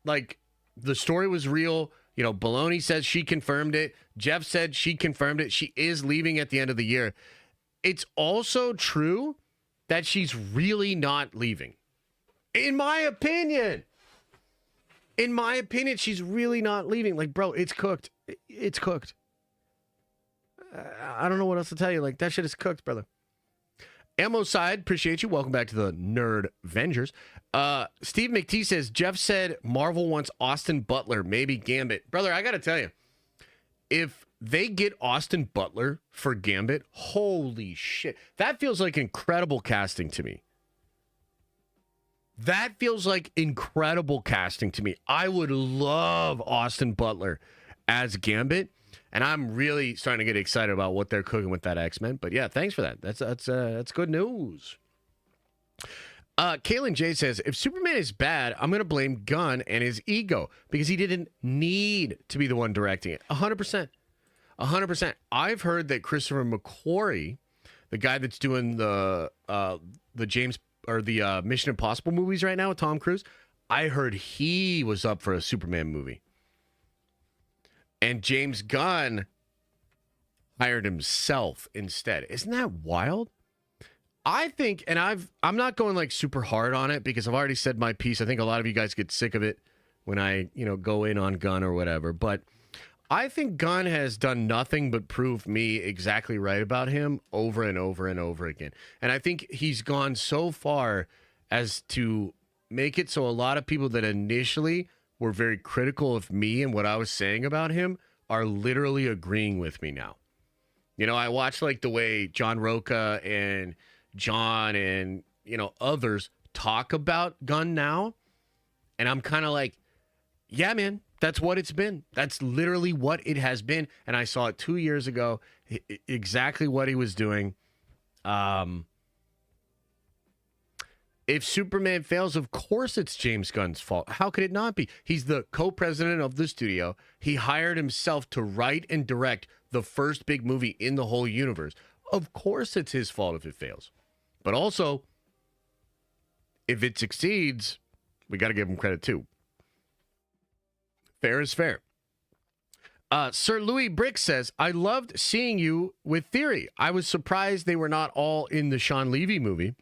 like, the story was real, you know, Belloni says she confirmed it. Jeff said she confirmed it. She is leaving at the end of the year. It's also true that she's really not leaving. In my opinion. In my opinion, she's really not leaving. Like, bro, it's cooked. It's cooked. I don't know what else to tell you. Like, that shit is cooked, brother. Ammo Side, appreciate you. Welcome back to the Nerd Avengers. Steve McTee says, Jeff said Marvel wants Austin Butler, maybe Gambit. Brother, I got to tell you, if they get Austin Butler for Gambit, holy shit. That feels like incredible casting to me. That feels like incredible casting to me. I would love Austin Butler as Gambit. And I'm really starting to get excited about what they're cooking with that X-Men. But yeah, thanks for that. That's good news. Kaylin J says, if Superman is bad, I'm going to blame Gunn and his ego because he didn't need to be the one directing it. 100%. 100%. I've heard that Christopher McQuarrie, the guy that's doing the James or the Mission Impossible movies right now with Tom Cruise, I heard he was up for a Superman movie. And James Gunn hired himself instead. Isn't that wild? I think, and I'm not going like super hard on it because I've already said my piece. I think a lot of you guys get sick of it when I, go in on Gunn or whatever. But I think Gunn has done nothing but prove me exactly right about him over and over and over again. And I think he's gone so far as to make it so a lot of people that initially were very critical of me and what I was saying about him are literally agreeing with me now. I watched like the way John Roca and John and, others talk about Gunn now. And I'm kind of like, yeah, man, that's what it's been. That's literally what it has been. And I saw it 2 years ago, exactly what he was doing. If Superman fails, of course it's James Gunn's fault. How could it not be? He's the co-president of the studio. He hired himself to write and direct the first big movie in the whole universe. Of course it's his fault if it fails. But also, if it succeeds, we got to give him credit too. Fair is fair. Sir Louis Brick says, I loved seeing you with Theory. I was surprised they were not all in the Sean Levy movie.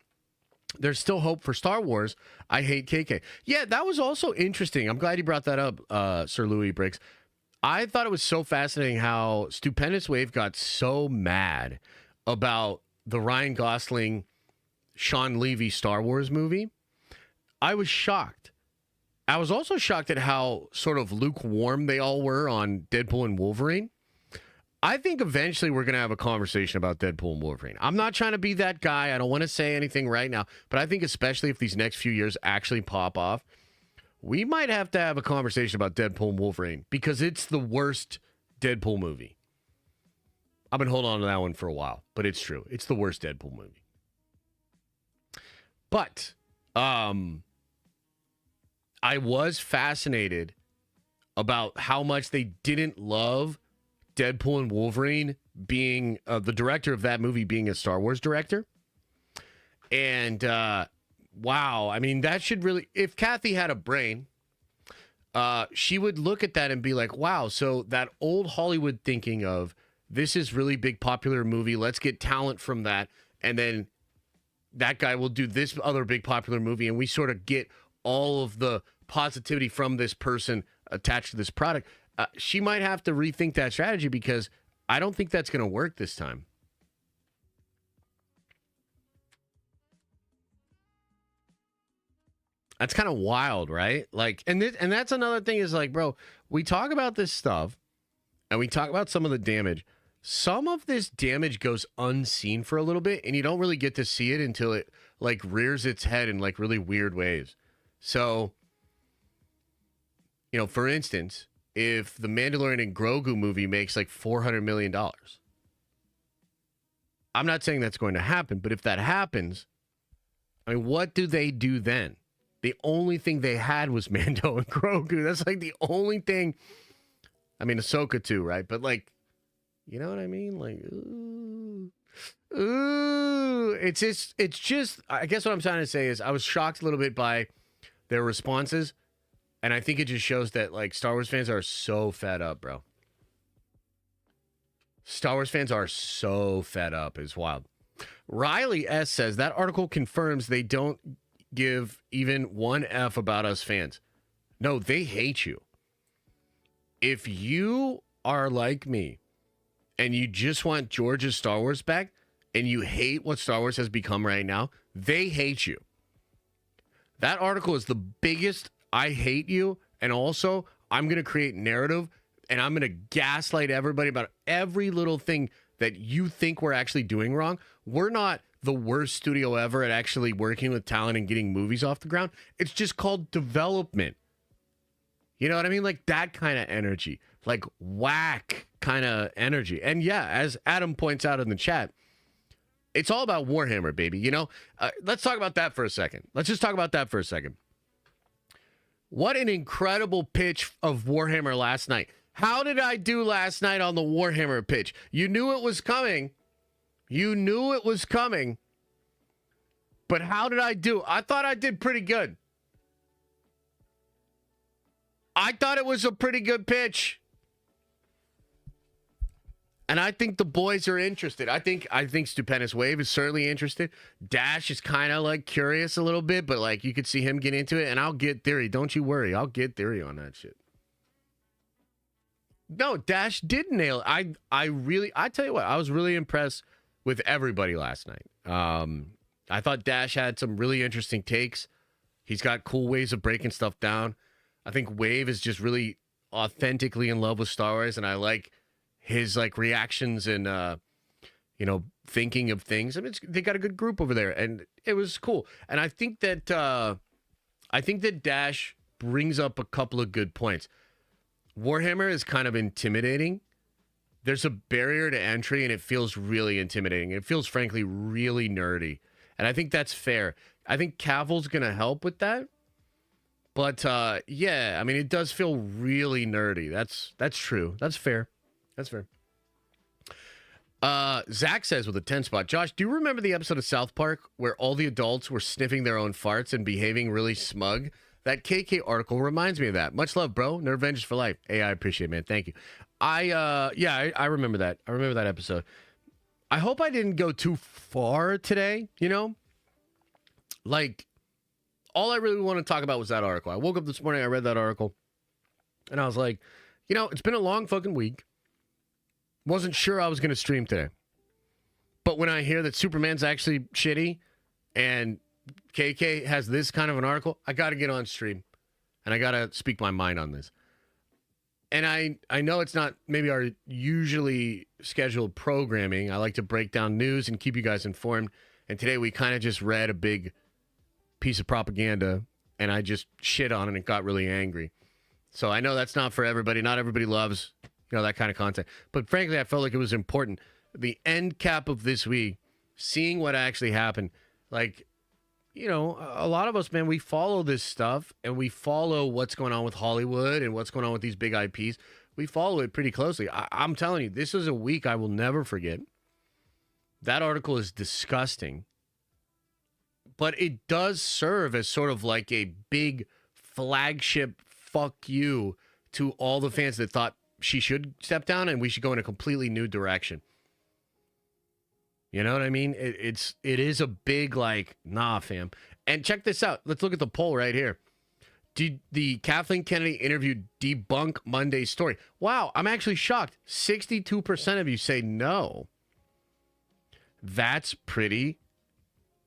There's still hope for Star Wars. I hate KK. Yeah, that was also interesting. I'm glad you brought that up, Sir Louis Briggs. I thought it was so fascinating how Stupendous Wave got so mad about the Ryan Gosling, Sean Levy Star Wars movie. I was shocked. I was also shocked at how sort of lukewarm they all were on Deadpool and Wolverine. I think eventually we're going to have a conversation about Deadpool and Wolverine. I'm not trying to be that guy. I don't want to say anything right now. But I think especially if these next few years actually pop off, we might have to have a conversation about Deadpool and Wolverine because it's the worst Deadpool movie. I've been holding on to that one for a while, but it's true. It's the worst Deadpool movie. But I was fascinated about how much they didn't love Deadpool and Wolverine being the director of that movie being a Star Wars director. And wow, I mean, that should really, if Kathy had a brain, she would look at that and be like, wow, so that old Hollywood thinking of this is really big popular movie, let's get talent from that, and then that guy will do this other big popular movie, and we sort of get all of the positivity from this person attached to this product. She might have to rethink that strategy because I don't think that's going to work this time. That's kind of wild, right? Like, and that's another thing is like, bro, we talk about this stuff and we talk about some of the damage. Some of this damage goes unseen for a little bit, and you don't really get to see it until it like rears its head in like really weird ways. So, you know, for instance, if the Mandalorian and Grogu movie makes like $400 million, I'm not saying that's going to happen, but if that happens, I mean, what do they do then? The only thing they had was Mando and Grogu. That's like the only thing. I mean, Ahsoka too, right? But like, you know what I mean? Like, ooh. It's just, I guess what I'm trying to say is I was shocked a little bit by their responses. And I think it just shows that, like, Star Wars fans are so fed up, bro. Star Wars fans are so fed up. It's wild. Riley S. says, that article confirms they don't give even one F about us fans. No, they hate you. If you are like me and you just want George's Star Wars back and you hate what Star Wars has become right now, they hate you. That article is the biggest I hate you, and also I'm going to create narrative, and I'm going to gaslight everybody about every little thing that you think we're actually doing wrong. We're not the worst studio ever at actually working with talent and getting movies off the ground. It's just called development. You know what I mean? Like that kind of energy, like whack kind of energy. And yeah, as Adam points out in the chat, it's all about Warhammer, baby. You know, let's talk about that for a second. Let's just talk about that for a second. What an incredible pitch of Warhammer last night. How did I do last night on the Warhammer pitch? You knew it was coming. You knew it was coming. But how did I do? I thought I did pretty good. I thought it was a pretty good pitch. And I think the boys are interested. I think Stupendous Wave is certainly interested. Dash is kind of like curious a little bit, but like you could see him get into it, and I'll get theory. Don't you worry. I'll get theory on that shit. No, Dash did nail it. I tell you what, I was really impressed with everybody last night. I thought Dash had some really interesting takes. He's got cool ways of breaking stuff down. I think Wave is just really authentically in love with Star Wars, and I like his like reactions and thinking of things. I mean, they got a good group over there, and it was cool. And I think that Dash brings up a couple of good points. Warhammer is kind of intimidating. There's a barrier to entry, and it feels really intimidating. It feels, frankly, really nerdy, and I think that's fair. I think Cavill's gonna help with that. But yeah, I mean, it does feel really nerdy. That's true. That's fair. That's fair. Zach says with a 10 spot, Josh, do you remember the episode of South Park where all the adults were sniffing their own farts and behaving really smug? That KK article reminds me of that. Much love, bro. Nerd Avengers for life. Hey, I appreciate it, man. Thank you. I remember that. I remember that episode. I hope I didn't go too far today, you know? Like, all I really want to talk about was that article. I woke up this morning, I read that article, and I was like, you know, it's been a long fucking week. Wasn't sure I was going to stream today. But when I hear that Superman's actually shitty and KK has this kind of an article, I got to get on stream. and I got to speak my mind on this. And I know it's not maybe our usually scheduled programming. I like to break down news and keep you guys informed. And today we kind of just read a big piece of propaganda, and I just shit on it and got really angry. So I know that's not for everybody. Not everybody loves, that kind of content. But frankly, I felt like it was important. The end cap of this week, seeing what actually happened, like, a lot of us, man, we follow this stuff and we follow what's going on with Hollywood and what's going on with these big IPs. We follow it pretty closely. I'm telling you, this is a week I will never forget. That article is disgusting. But it does serve as sort of like a big flagship fuck you to all the fans that thought she should step down and we should go in a completely new direction. You know what I mean? It is a big, like, nah, fam. And check this out. Let's look at the poll right here. Did the Kathleen Kennedy interview debunk Monday's story? Wow, I'm actually shocked. 62% of you say no. That's pretty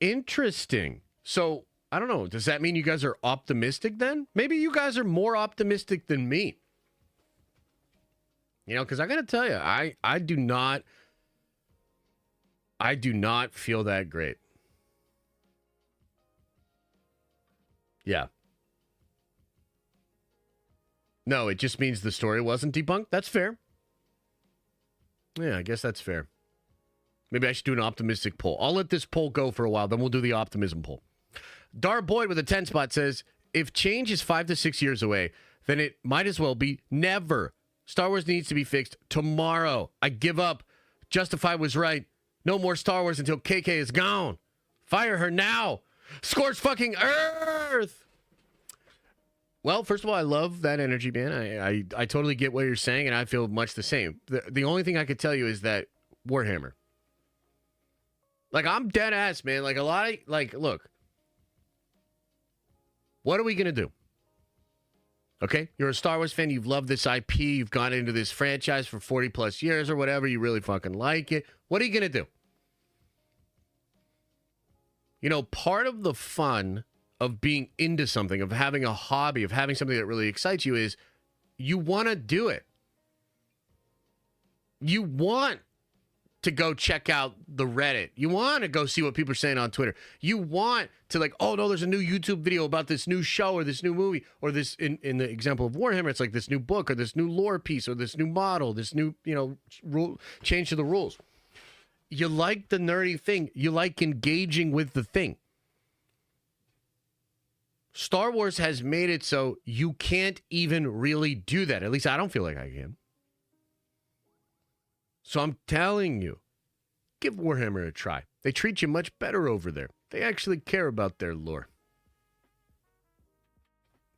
interesting. So, I don't know. Does that mean you guys are optimistic then? Maybe you guys are more optimistic than me. Because I got to tell you, I do not feel that great. Yeah. No, it just means the story wasn't debunked. That's fair. Yeah, I guess that's fair. Maybe I should do an optimistic poll. I'll let this poll go for a while, then we'll do the optimism poll. Dar Boyd with a 10 spot says, if change is 5 to 6 years away, then it might as well be never. Star Wars needs to be fixed tomorrow. I give up. Justified was right. No more Star Wars until KK is gone. Fire her now. Scorch fucking Earth. Well, first of all, I love that energy, man. I totally get what you're saying, and I feel much the same. The only thing I could tell you is that Warhammer. Like, I'm dead ass, man. Like, a lot of, like, look. What are we going to do? Okay? You're a Star Wars fan. You've loved this IP. You've gone into this franchise for 40 plus years or whatever. You really fucking like it. What are you going to do? Part of the fun of being into something, of having a hobby, of having something that really excites you is you want to do it. You want to go check out the Reddit. You want to go see what people are saying on Twitter. You want to like, oh no, there's a new YouTube video about this new show or this new movie or this, in the example of Warhammer, it's like this new book or this new lore piece or this new model, this new, rule change to the rules. You like the nerdy thing. You like engaging with the thing. Star Wars has made it so you can't even really do that. At least I don't feel like I can. So I'm telling you, give Warhammer a try. They treat you much better over there. They actually care about their lore.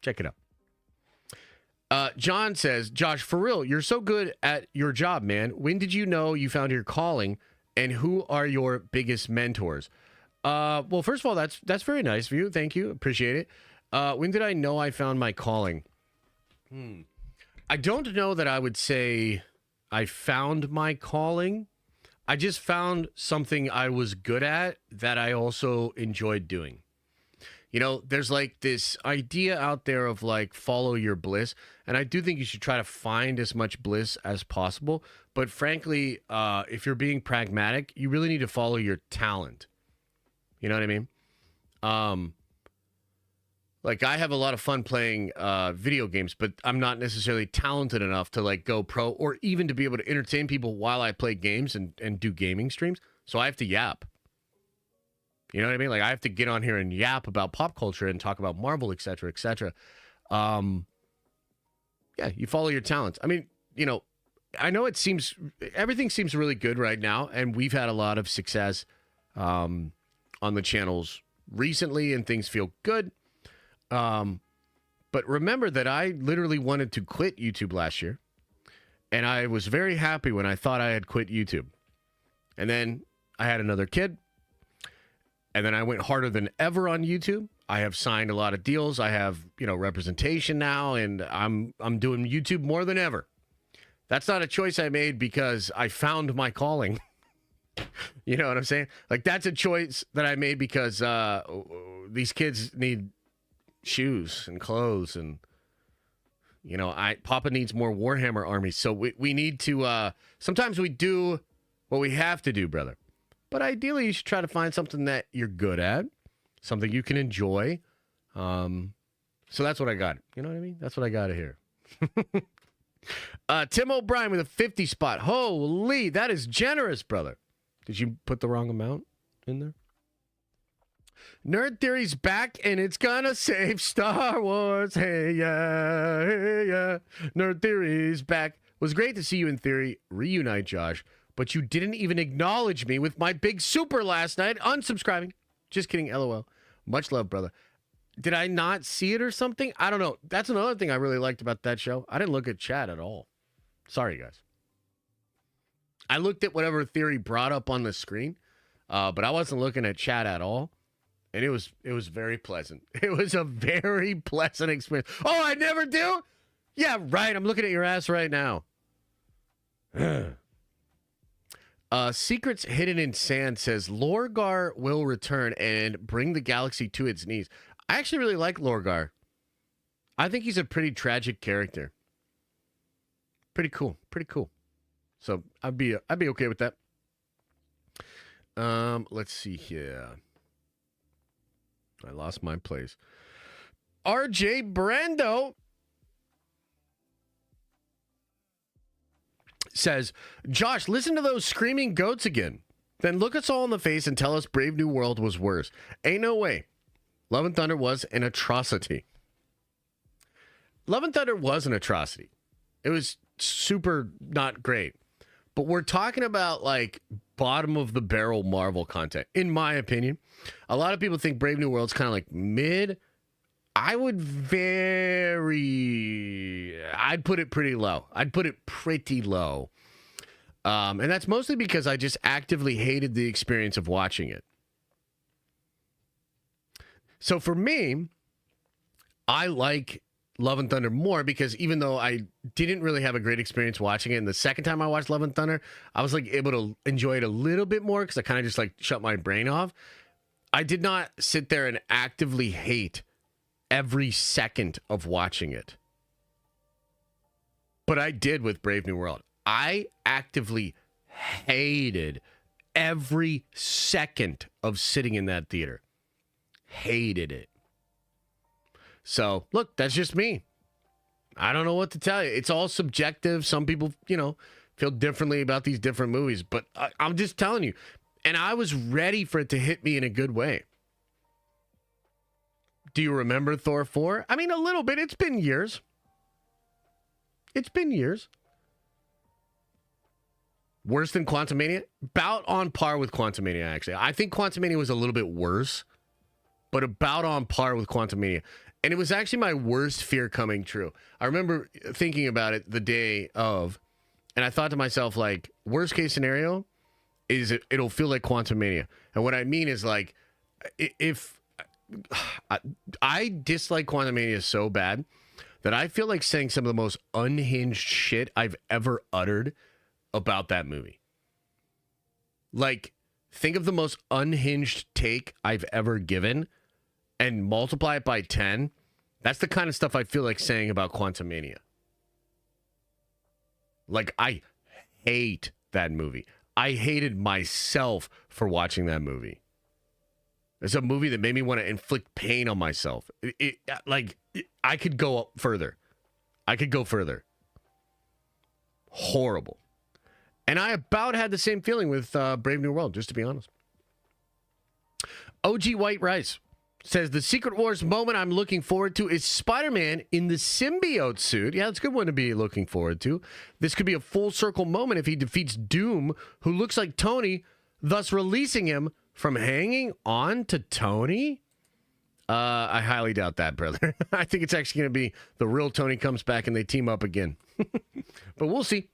Check it out. John says, Josh, for real, you're so good at your job, man. When did you know you found your calling, and who are your biggest mentors? Well, first of all, that's very nice of you. Thank you. Appreciate it. When did I know I found my calling? I don't know that I would say I found my calling. I just found something I was good at that I also enjoyed doing. There's like this idea out there of like follow your bliss. And I do think you should try to find as much bliss as possible. But frankly, if you're being pragmatic, you really need to follow your talent. You know what I mean? Like, I have a lot of fun playing video games, but I'm not necessarily talented enough to, like, go pro or even to be able to entertain people while I play games and do gaming streams. So I have to yap. You know what I mean? Like, I have to get on here and yap about pop culture and talk about Marvel, et cetera, et cetera. Yeah, you follow your talents. I mean, I know everything seems really good right now, and we've had a lot of success on the channels recently, and things feel good. But remember that I literally wanted to quit YouTube last year, and I was very happy when I thought I had quit YouTube. And then I had another kid, and then I went harder than ever on YouTube. I have signed a lot of deals. I have, representation now, and I'm doing YouTube more than ever. That's not a choice I made because I found my calling. You know what I'm saying? Like, that's a choice that I made because these kids need shoes and clothes and You know, Papa needs more Warhammer armies. So we need to, sometimes we do what we have to do, brother. But ideally, you should try to find something that you're good at, something you can enjoy. So that's what I got. You know what I mean? That's what I got here. Tim O'Brien with a 50 spot. Holy, that is generous, brother. Did you put the wrong amount in there? Nerd Theory's back, and it's gonna save Star Wars. Hey, yeah, hey, yeah. Nerd Theory's back. Was great to see you in Theory reunite, Josh, but you didn't even acknowledge me with my big super last night. Unsubscribing. Just kidding, LOL. Much love, brother. Did I not see it or something? I don't know. That's another thing I really liked about that show. I didn't look at chat at all. Sorry, guys. I looked at whatever Theory brought up on the screen, but I wasn't looking at chat at all. And it was very pleasant. It was a very pleasant experience. Oh, I never do? Yeah, right. I'm looking at your ass right now. Secrets Hidden in Sand says Lorgar will return and bring the galaxy to its knees. I actually really like Lorgar. I think he's a pretty tragic character. Pretty cool. Pretty cool. So I'd be okay with that. Let's see here. I lost my place. RJ Brando says, Josh, listen to those screaming goats again. Then look us all in the face and tell us Brave New World was worse. Ain't no way. Love and Thunder was an atrocity. Love and Thunder was an atrocity. It was super not great. But we're talking about like bottom of the barrel Marvel content, in my opinion. A lot of people think Brave New World's kind of like mid. I'd put it pretty low. I'd put it pretty low. And that's mostly because I just actively hated the experience of watching it. So for me, I like Love and Thunder more because even though I didn't really have a great experience watching it, and the second time I watched Love and Thunder, I was like able to enjoy it a little bit more because I kind of just like shut my brain off. I did not sit there and actively hate every second of watching it. But I did with Brave New World. I actively hated every second of sitting in that theater. Hated it. So, look, that's just me. I don't know what to tell you. It's all subjective. Some people, feel differently about these different movies. But I'm just telling you. And I was ready for it to hit me in a good way. Do you remember Thor 4? I mean, a little bit. It's been years. Worse than Quantumania? About on par with Quantumania, actually. I think Quantumania was a little bit worse, but about on par with Quantumania. And it was actually my worst fear coming true. I remember thinking about it the day of, and I thought to myself, like, worst case scenario is it'll feel like Quantumania. And what I mean is, like, if I dislike Quantumania so bad that I feel like saying some of the most unhinged shit I've ever uttered about that movie. Like, think of the most unhinged take I've ever given and multiply it by 10. That's the kind of stuff I feel like saying about Quantumania. Like, I hate that movie. I hated myself for watching that movie. It's a movie that made me want to inflict pain on myself. I could go further. Horrible. And I about had the same feeling with Brave New World, just to be honest. OG White Rice says, the Secret Wars moment I'm looking forward to is Spider-Man in the symbiote suit. Yeah, it's a good one to be looking forward to. This could be a full circle moment if he defeats Doom, who looks like Tony, thus releasing him from hanging on to Tony. I highly doubt that, brother. I think it's actually going to be the real Tony comes back and they team up again. But we'll see.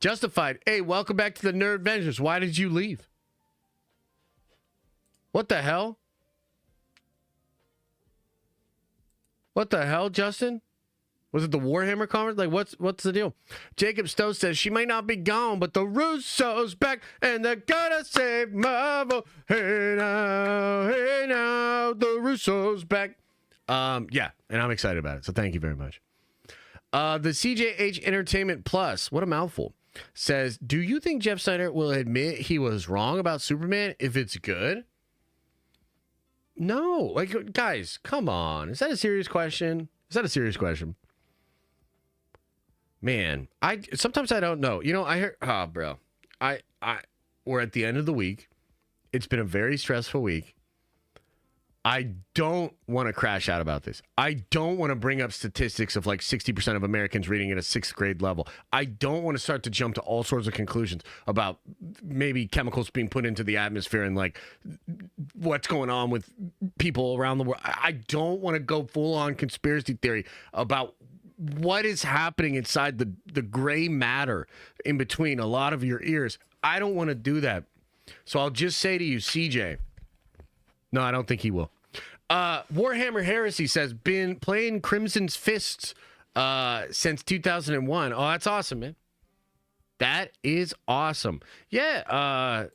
Justified. Hey, welcome back to the Nerd Avengers. Why did you leave? What the hell? What the hell, Justin? Was it the Warhammer conference? Like, what's the deal? Jacob Stowe says, she might not be gone, but the Russo's back, and they're gonna save Marvel. Hey now, the Russo's back. Yeah, and I'm excited about it, so thank you very much. The CJH Entertainment Plus, what a mouthful, says, do you think Jeff Snyder will admit he was wrong about Superman if it's good? No. Like, guys, come on. Is that a serious question? Man, sometimes I don't know. You know, I hear, bro. We're at the end of the week. It's been a very stressful week. I don't want to crash out about this. I don't want to bring up statistics of like 60% of Americans reading at a 6th grade level. I don't want to start to jump to all sorts of conclusions about maybe chemicals being put into the atmosphere and like what's going on with people around the world. I don't want to go full on conspiracy theory about what is happening inside the gray matter in between a lot of your ears. I don't want to do that. So I'll just say to you, CJ, no, I don't think he will. Warhammer Heresy says, been playing Crimson's Fists since 2001. Oh, that's awesome, man. That is awesome. Yeah,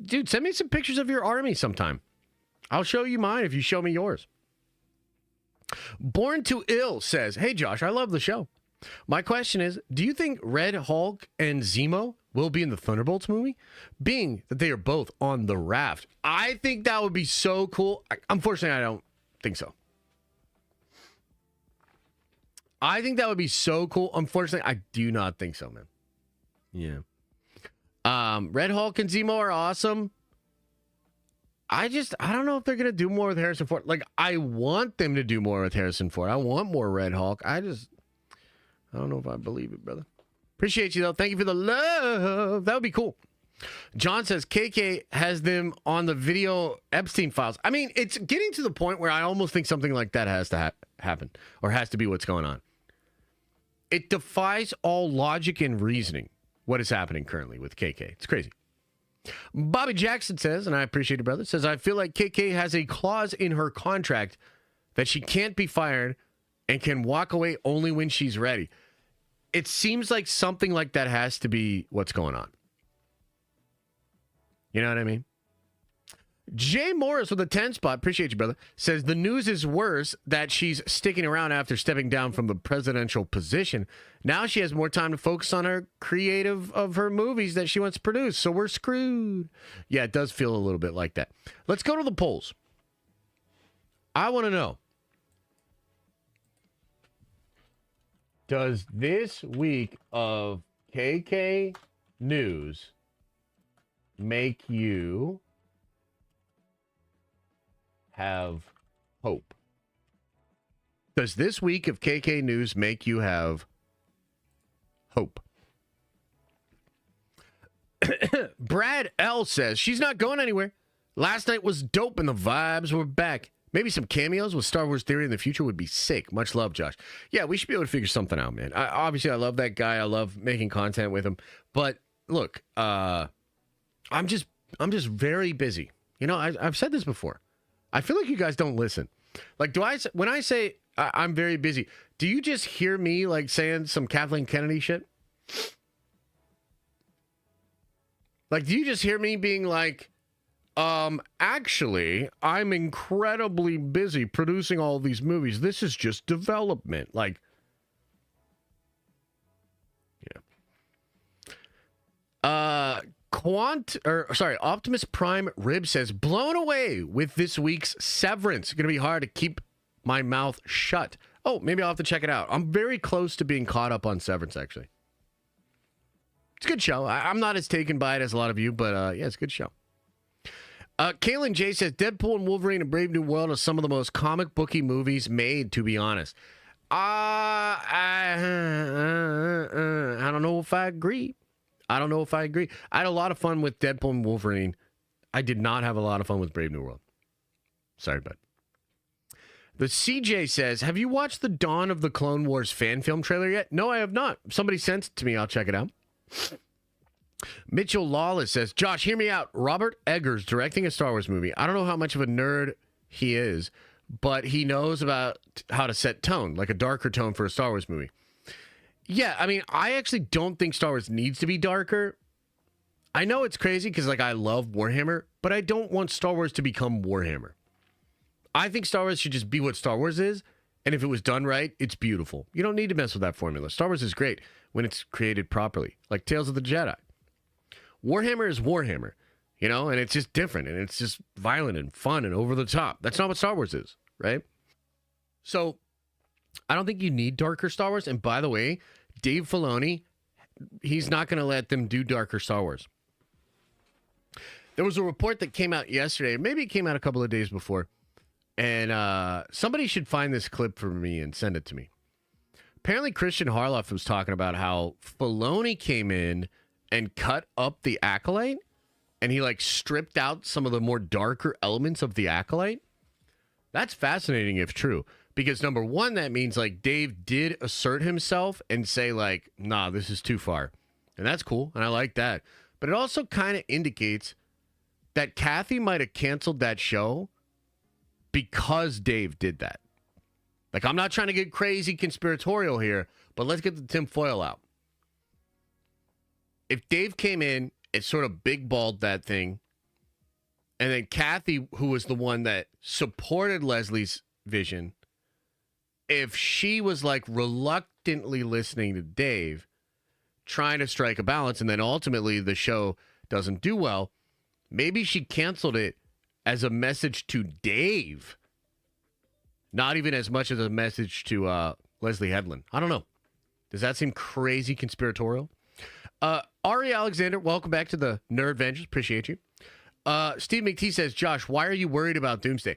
dude, send me some pictures of your army sometime. I'll show you mine if you show me yours. Born to Ill says, hey, Josh, I love the show. My question is, do you think Red Hulk and Zemo will be in the Thunderbolts movie, being that they are both on the raft? I think that would be so cool. Unfortunately, I don't think so. I think that would be so cool. Unfortunately, I do not think so, man. Yeah. Red Hulk and Zemo are awesome. I don't know if they're going to do more with Harrison Ford. Like, I want them to do more with Harrison Ford. I want more Red Hulk. I don't know if I believe it, brother. Appreciate you, though. Thank you for the love. That would be cool. John says KK has them on the video Epstein files. I mean, it's getting to the point where I almost think something like that has to happen or has to be what's going on. It defies all logic and reasoning what is happening currently with KK. It's crazy. Bobby Jackson says, and I appreciate it, brother, says, I feel like KK has a clause in her contract that she can't be fired and can walk away only when she's ready. It seems like something like that has to be what's going on. You know what I mean? Jay Morris with a 10 spot, appreciate you, brother, says the news is worse that she's sticking around after stepping down from the presidential position. Now she has more time to focus on her creative of her movies that she wants to produce, so we're screwed. Yeah, it does feel a little bit like that. Let's go to the polls. I want to know, does this week of KK news make you have hope? Does this week of KK news make you have hope? Brad L says she's not going anywhere. Last night was dope and the vibes were back. Maybe some cameos with Star Wars Theory in the future would be sick. Much love, Josh. Yeah, we should be able to figure something out, man. Obviously, I love that guy. I love making content with him. But look, I'm just very busy. You know, I've said this before. I feel like you guys don't listen. Like, when I say I'm very busy, do you just hear me like saying some Kathleen Kennedy shit? Like, do you just hear me being like, actually, I'm incredibly busy producing all these movies. This is just development. Like, yeah. Optimus Prime Rib says, blown away with this week's Severance. Going to be hard to keep my mouth shut. Oh, maybe I'll have to check it out. I'm very close to being caught up on Severance, actually. It's a good show. I'm not as taken by it as a lot of you, but yeah, it's a good show. Kaylin J says, Deadpool and Wolverine and Brave New World are some of the most comic booky movies made, to be honest. I don't know if I agree. I had a lot of fun with Deadpool and Wolverine. I did not have a lot of fun with Brave New World. Sorry, bud. The CJ says, have you watched the Dawn of the Clone Wars fan film trailer yet? No, I have not. Somebody sent it to me. I'll check it out. Mitchell Lawless says, Josh, hear me out. Robert Eggers directing a Star Wars movie. I don't know how much of a nerd he is, but he knows about how to set tone, like a darker tone for a Star Wars movie. Yeah, I mean, I actually don't think Star Wars needs to be darker. I know it's crazy because, like, I love Warhammer, but I don't want Star Wars to become Warhammer. I think Star Wars should just be what Star Wars is, And if it was done right, it's beautiful. You don't need to mess with that formula. Star Wars is great when it's created properly, like Tales of the Jedi. Warhammer is Warhammer, you know, and it's just different, and it's just violent and fun and over the top. That's not what Star Wars is, right? So I don't think you need darker Star Wars. And by the way, Dave Filoni, he's not going to let them do darker Star Wars. There was a report that came out yesterday, maybe it came out a couple of days before, and somebody should find this clip for me and send it to me. Apparently, Christian Harloff was talking about how Filoni came in and cut up the Acolyte, and he like stripped out some of the more darker elements of the Acolyte. That's fascinating if true, because number one, that means like Dave did assert himself and say like, nah, this is too far. And that's cool, and I like that. But it also kind of indicates that Kathy might have canceled that show because Dave did that. Like, I'm not trying to get crazy conspiratorial here, but let's get the tinfoil out. If Dave came in and sort of big balled that thing, and then Kathy, who was the one that supported Leslie's vision, if she was like reluctantly listening to Dave, trying to strike a balance, and then ultimately the show doesn't do well, maybe she canceled it as a message to Dave. Not even as much as a message to Leslie Headland. I don't know. Does that seem crazy conspiratorial? Ari Alexander, welcome back to the Nerd Vengers. Appreciate you. Steve McTee says, Josh, why are you worried about Doomsday?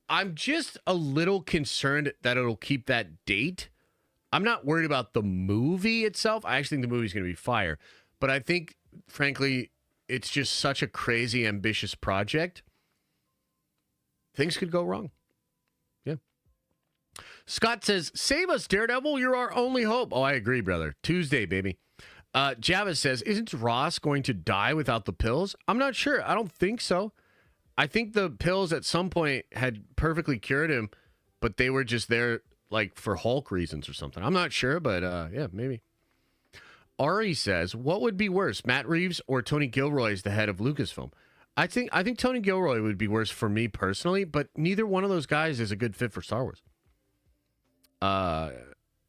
I'm just a little concerned that it'll keep that date. I'm not worried about the movie itself. I actually think the movie's going to be fire. But I think, frankly, it's just such a crazy, ambitious project. Things could go wrong. Yeah. Scott says, save us, Daredevil. You're our only hope. Oh, I agree, brother. Tuesday, baby. Java says, isn't Ross going to die without the pills? I'm not sure. I don't think so. I think the pills at some point had perfectly cured him, but they were just there like for Hulk reasons or something. I'm not sure, but yeah, maybe. Ari says, what would be worse, Matt Reeves or Tony Gilroy as the head of Lucasfilm? I think Tony Gilroy would be worse for me personally, but neither one of those guys is a good fit for Star Wars.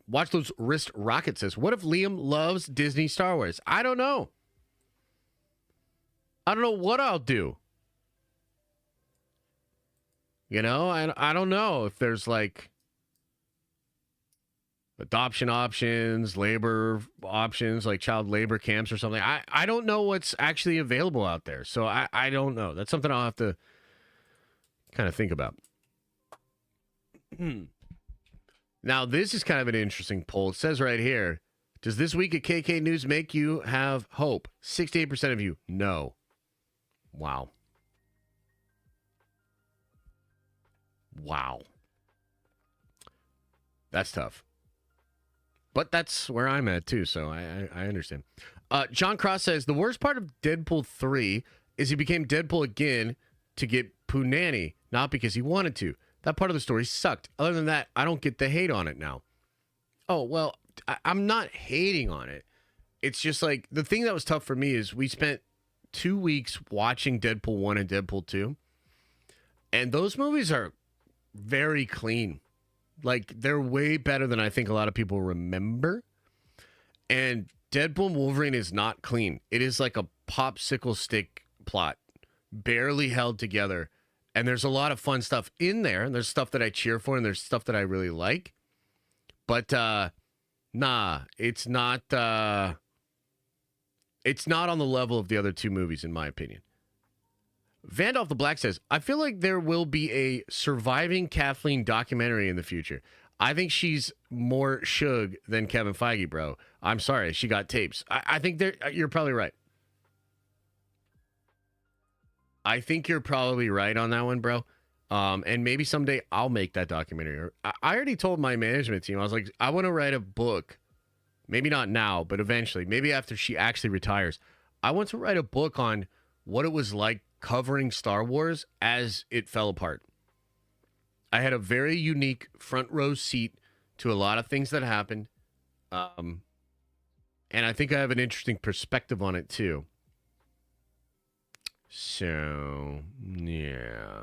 Watch Those Wrist Rocket says, what if Liam loves Disney Star Wars? I don't know. I don't know what I'll do. You know, I don't know if there's like adoption options, labor options, like child labor camps or something. I don't know what's actually available out there. So I don't know. That's something I'll have to kind of think about. Now, this is kind of an interesting poll. It says right here, does this week at KK News make you have hope? 68% of you, no. Wow. Wow. That's tough. But that's where I'm at, too, so I understand. John Cross says, the worst part of Deadpool 3 is he became Deadpool again to get Punani, not because he wanted to. That part of the story sucked. Other than that, I don't get the hate on it now. Oh, well, I'm not hating on it. It's just like, the thing that was tough for me is we spent 2 weeks watching Deadpool 1 and Deadpool 2. And those movies are very clean. Like, they're way better than I think a lot of people remember. And Deadpool and Wolverine is not clean. It is like a popsicle stick plot, barely held together. And there's a lot of fun stuff in there. And there's stuff that I cheer for, and there's stuff that I really like. But, nah, it's not on the level of the other two movies, in my opinion. Vandolph the Black says, I feel like there will be a surviving Kathleen documentary in the future. I think she's more Suge than Kevin Feige, bro. I'm sorry, she got tapes. I think you're probably right. I think you're probably right on that one, bro. And maybe someday I'll make that documentary. I already told my management team, I was like, I want to write a book. Maybe not now, but eventually. Maybe after she actually retires. I want to write a book on what it was like covering Star Wars as it fell apart. I had a very unique front row seat to a lot of things that happened. And I think I have an interesting perspective on it, too. So, yeah.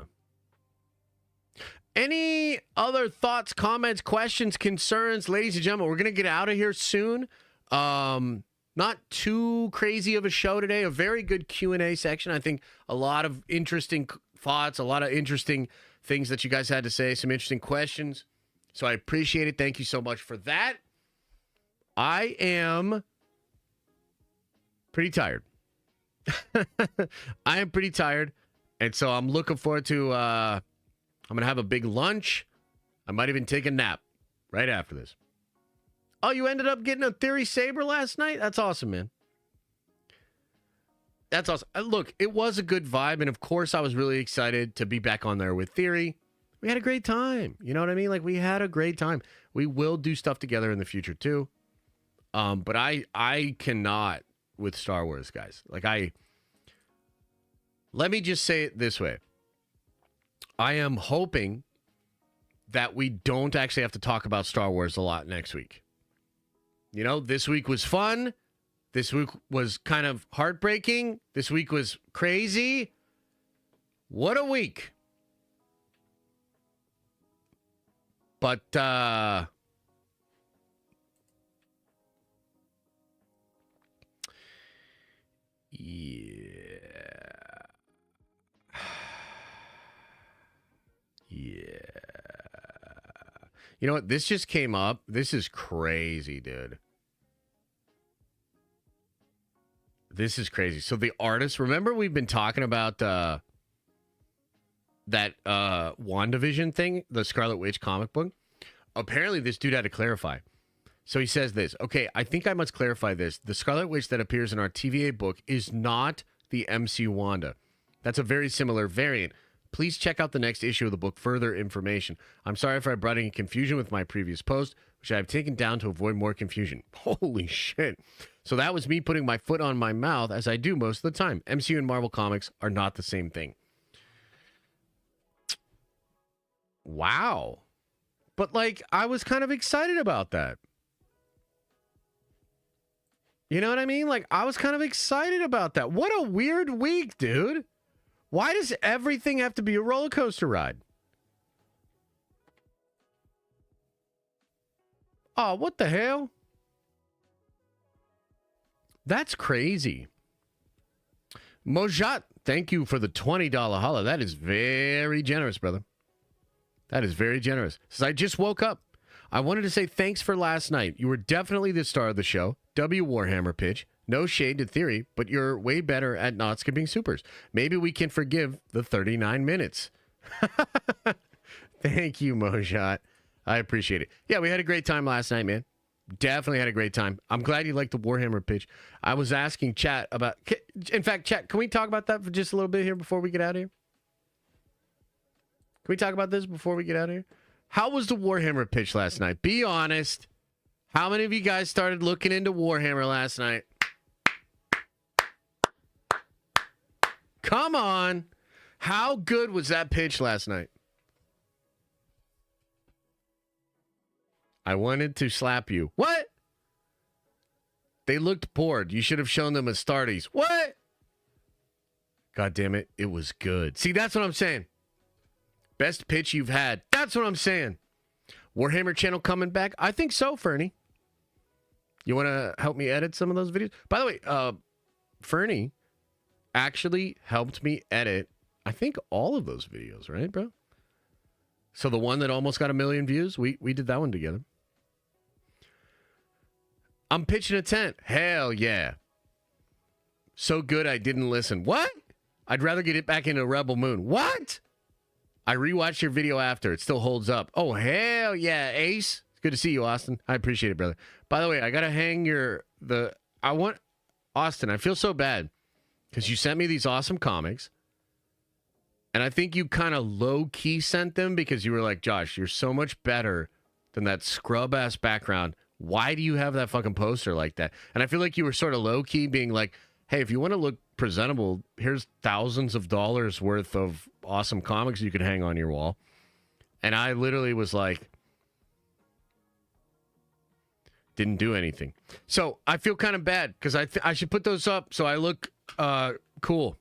Any other thoughts, comments, questions, concerns? Ladies and gentlemen, we're going to get out of here soon. Not too crazy of a show today. A very good Q&A section. I think a lot of interesting thoughts, a lot of interesting things that you guys had to say, some interesting questions. So I appreciate it. Thank you so much for that. I am pretty tired. I am pretty tired. And so I'm looking forward to, I'm going to have a big lunch. I might even take a nap right after this. Oh, you ended up getting a Theory Saber last night? That's awesome, man. That's awesome. Look, it was a good vibe. And of course, I was really excited to be back on there with Theory. We had a great time. You know what I mean? Like, we had a great time. We will do stuff together in the future, too. But I cannot with Star Wars, guys. Like, let me just say it this way. I am hoping that we don't actually have to talk about Star Wars a lot next week. You know, this week was fun. This week was kind of heartbreaking. This week was crazy. What a week. But, yeah. Yeah. You know what? This just came up. This is crazy, dude. This is crazy. So the artist, remember we've been talking about that WandaVision thing, the Scarlet Witch comic book? Apparently this dude had to clarify. So he says this. Okay, I think I must clarify this. The Scarlet Witch that appears in our TVA book is not the MCU Wanda. That's a very similar variant. Please check out the next issue of the book for further information. I'm sorry if I brought any confusion with my previous post, which I have taken down to avoid more confusion. Holy shit. So that was me putting my foot on my mouth, as I do most of the time. MCU and Marvel Comics are not the same thing. Wow. But, like, I was kind of excited about that. You know what I mean? Like, I was kind of excited about that. What a weird week, dude. Why does everything have to be a roller coaster ride? Oh, what the hell? That's crazy. Mojat, thank you for the $20 holla. That is very generous, brother. That is very generous. Says, I just woke up. I wanted to say thanks for last night. You were definitely the star of the show. W. Warhammer pitch. No shade to Theory, but you're way better at not skipping supers. Maybe we can forgive the 39 minutes. Thank you, Mojat. I appreciate it. Yeah, we had a great time last night, man. Definitely had a great time. I'm glad you liked the Warhammer pitch. I was asking chat about... In fact, chat, can we talk about that for just a little bit here before we get out of here? Can we talk about this before we get out of here? How was the Warhammer pitch last night? Be honest. How many of you guys started looking into Warhammer last night? Come on. How good was that pitch last night? I wanted to slap you. What? They looked bored. You should have shown them Astartes. What? God damn it. It was good. See, that's what I'm saying. Best pitch you've had. That's what I'm saying. Warhammer channel coming back? I think so, Fernie. You want to help me edit some of those videos? By the way, Fernie actually helped me edit, I think, all of those videos, right, bro? So the one that almost got 1 million views, we did that one together. I'm pitching a tent. Hell yeah. So good I didn't listen. What? I'd rather get it back into Rebel Moon. What? I rewatched your video after. It still holds up. Oh, hell yeah, Ace. It's good to see you, Austin. I appreciate it, brother. By the way, I got to hang Austin, I feel so bad because you sent me these awesome comics. And I think you kind of low-key sent them because you were like, Josh, you're so much better than that scrub-ass background. Why do you have that fucking poster like that? And I feel like you were sort of low-key being like, hey, if you want to look presentable, here's thousands of dollars worth of awesome comics you could hang on your wall. And I literally was like, didn't do anything. So I feel kind of bad because I should put those up so I look cool.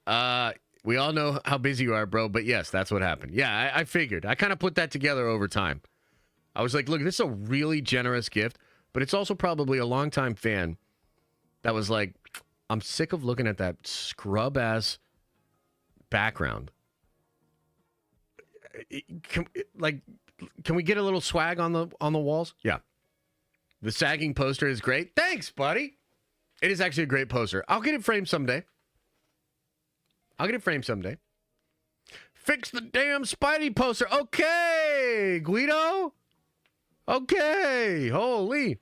We all know how busy you are, bro, but yes, that's what happened. Yeah, I figured. I kind of put that together over time. I was like, look, this is a really generous gift, but it's also probably a longtime fan that was like, I'm sick of looking at that scrub-ass background. Can we get a little swag on the walls? Yeah. The sagging poster is great. Thanks, buddy. It is actually a great poster. I'll get it framed someday. Fix the damn Spidey poster. Okay, Guido. Okay, holy.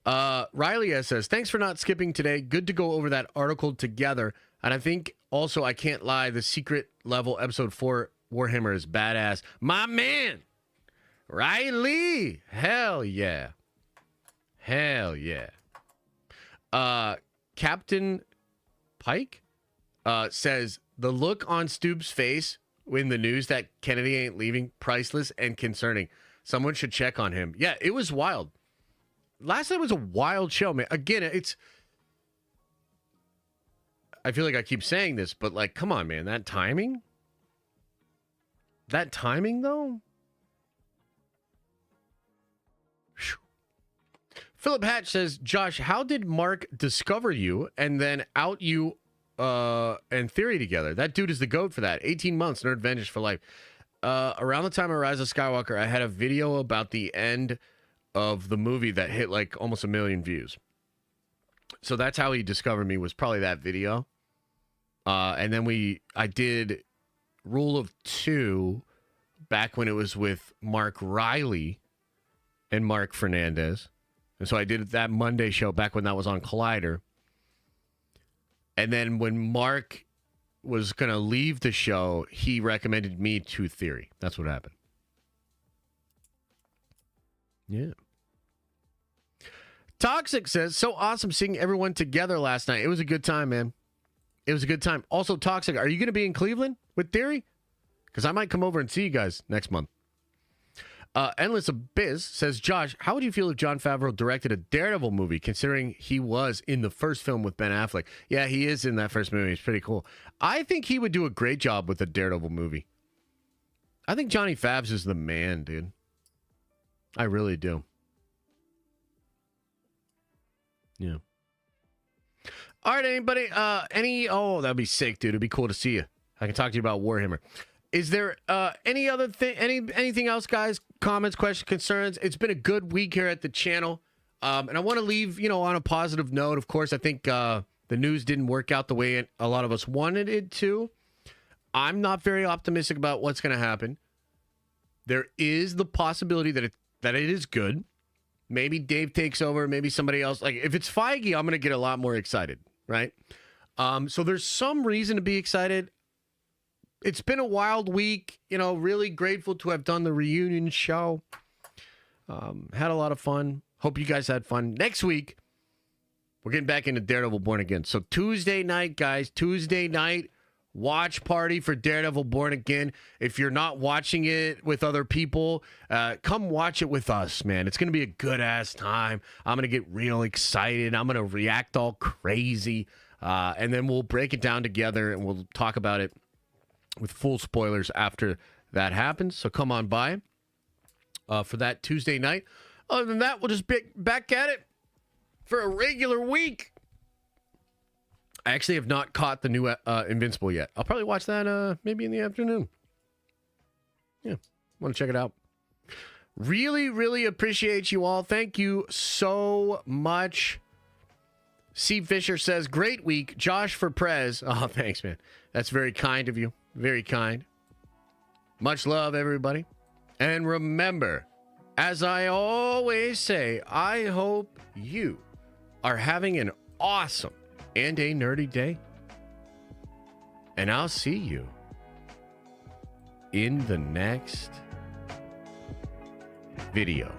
Riley S says, thanks for not skipping today. Good to go over that article together. And I think also, I can't lie, the secret level episode 4 Warhammer is badass. My man, Riley. Hell yeah. Hell yeah. Captain Pike says, the look on Stoop's face in the news that Kennedy ain't leaving, priceless and concerning. Someone should check on him. Yeah, it was wild. Last night was a wild show, man. Again, I feel like I keep saying this, but like, come on, man. That timing, though. Whew. Philip Hatch says, Josh, how did Mark discover you and then out you and Theory together? That dude is the GOAT for that. 18 months, Nerd Vengers for life. Around the time of Rise of Skywalker, I had a video about the end of the movie that hit like almost 1 million views. So that's how he discovered me, was probably that video. And then I did Rule of Two back when it was with Mark Riley and Mark Fernandez. And so I did that Monday show back when that was on Collider. And then when Mark was going to leave the show, he recommended me to Theory. That's what happened. Yeah. Toxic says, so awesome seeing everyone together last night. It was a good time, man. It was a good time. Also, Toxic, are you going to be in Cleveland with Theory? Because I might come over and see you guys next month. Endless Abyss says, Josh, how would you feel if Jon Favreau directed a Daredevil movie, considering he was in the first film with Ben Affleck? Yeah, he is in that first movie. It's pretty cool. I think he would do a great job with a Daredevil movie. I think Johnny Favs is the man, dude. I really do. Yeah. All right, anybody? Oh, that'd be sick, dude. It'd be cool to see you. I can talk to you about Warhammer. Is there any other thing, anything else, guys? Comments, questions, concerns? It's been a good week here at the channel. And I want to leave, on a positive note. Of course, I think the news didn't work out the way a lot of us wanted it to. I'm not very optimistic about what's going to happen. There is the possibility that it is good. Maybe Dave takes over. Maybe somebody else. Like, if it's Feige, I'm going to get a lot more excited, right? So there's some reason to be excited. It's been a wild week. Really grateful to have done the reunion show. Had a lot of fun. Hope you guys had fun. Next week, we're getting back into Daredevil Born Again. So Tuesday night, guys, watch party for Daredevil Born Again. If you're not watching it with other people, come watch it with us, man. It's going to be a good-ass time. I'm going to get real excited. I'm going to react all crazy. And then we'll break it down together, and we'll talk about it with full spoilers after that happens. So come on by for that Tuesday night. Other than that, we'll just be back at it for a regular week. I actually have not caught the new Invincible yet. I'll probably watch that maybe in the afternoon. Yeah, want to check it out. Really, really appreciate you all. Thank you so much. C. Fisher says, great week. Josh for Prez. Oh, thanks, man. That's very kind of you. Very kind. Much love, everybody. And remember, as I always say, I hope you are having an awesome and a nerdy day. And I'll see you in the next video.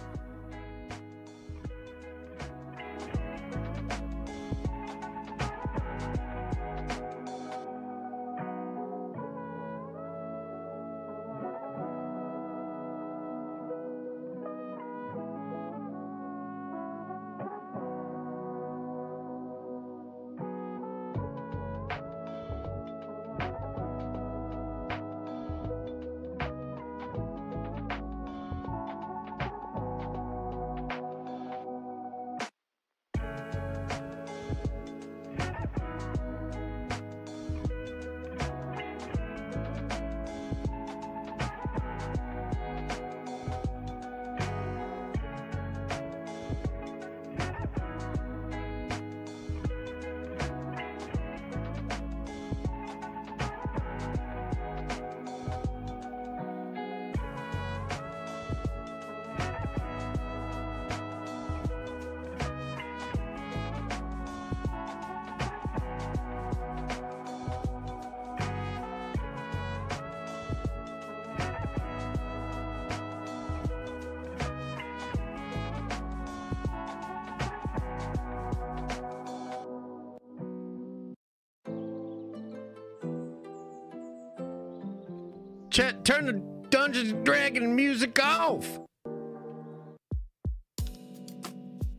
Chet, turn the Dungeons and Dragons music off.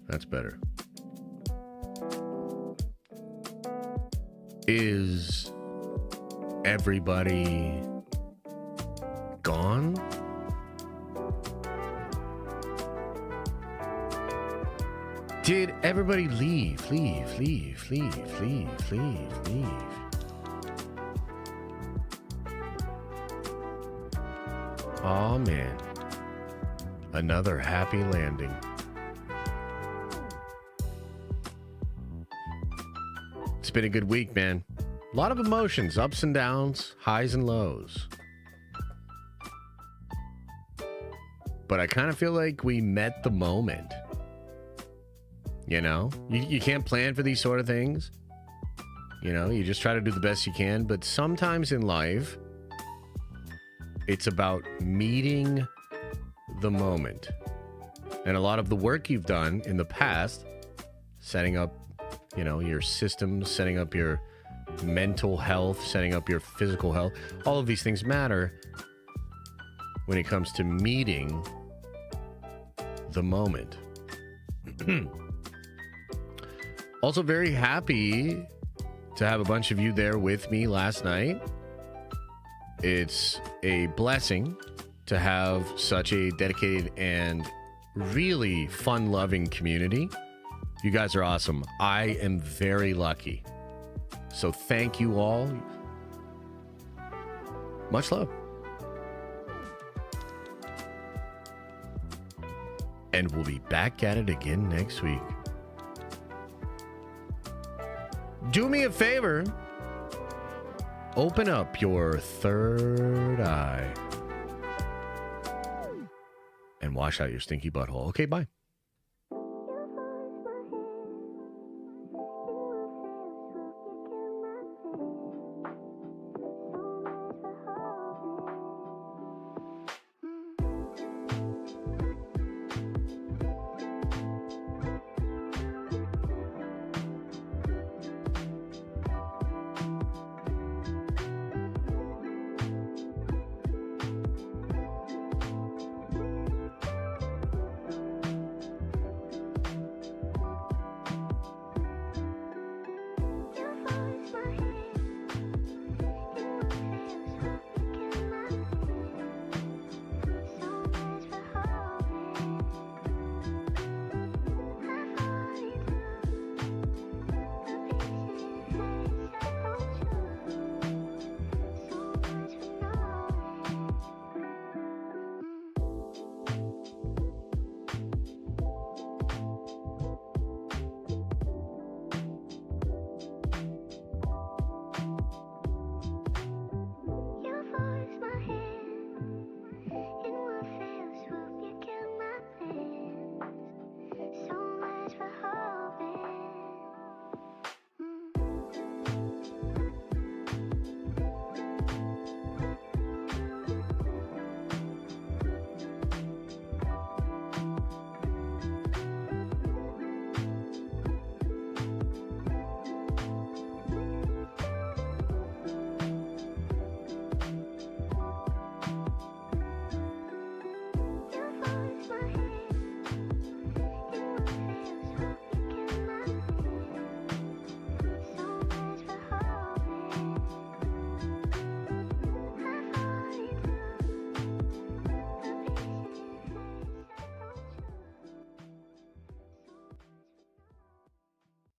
That's better. Is everybody gone? Did everybody leave? Oh man. Another happy landing. It's been a good week, man. A lot of emotions, ups and downs, highs and lows. But I kind of feel like we met the moment. You know, you can't plan for these sort of things. You know, you just try to do the best you can. But sometimes in life, it's about meeting the moment. And a lot of the work you've done in the past, setting up, you know, your systems, setting up your mental health, setting up your physical health, all of these things matter when it comes to meeting the moment. Also very happy to have a bunch of you there with me last night. It's a blessing to have such a dedicated and really fun-loving community. You guys are awesome. I am very lucky. So thank you all. Much love. And we'll be back at it again next week. Do me a favor. Open up your third eye. And wash out your stinky butthole. Okay, bye.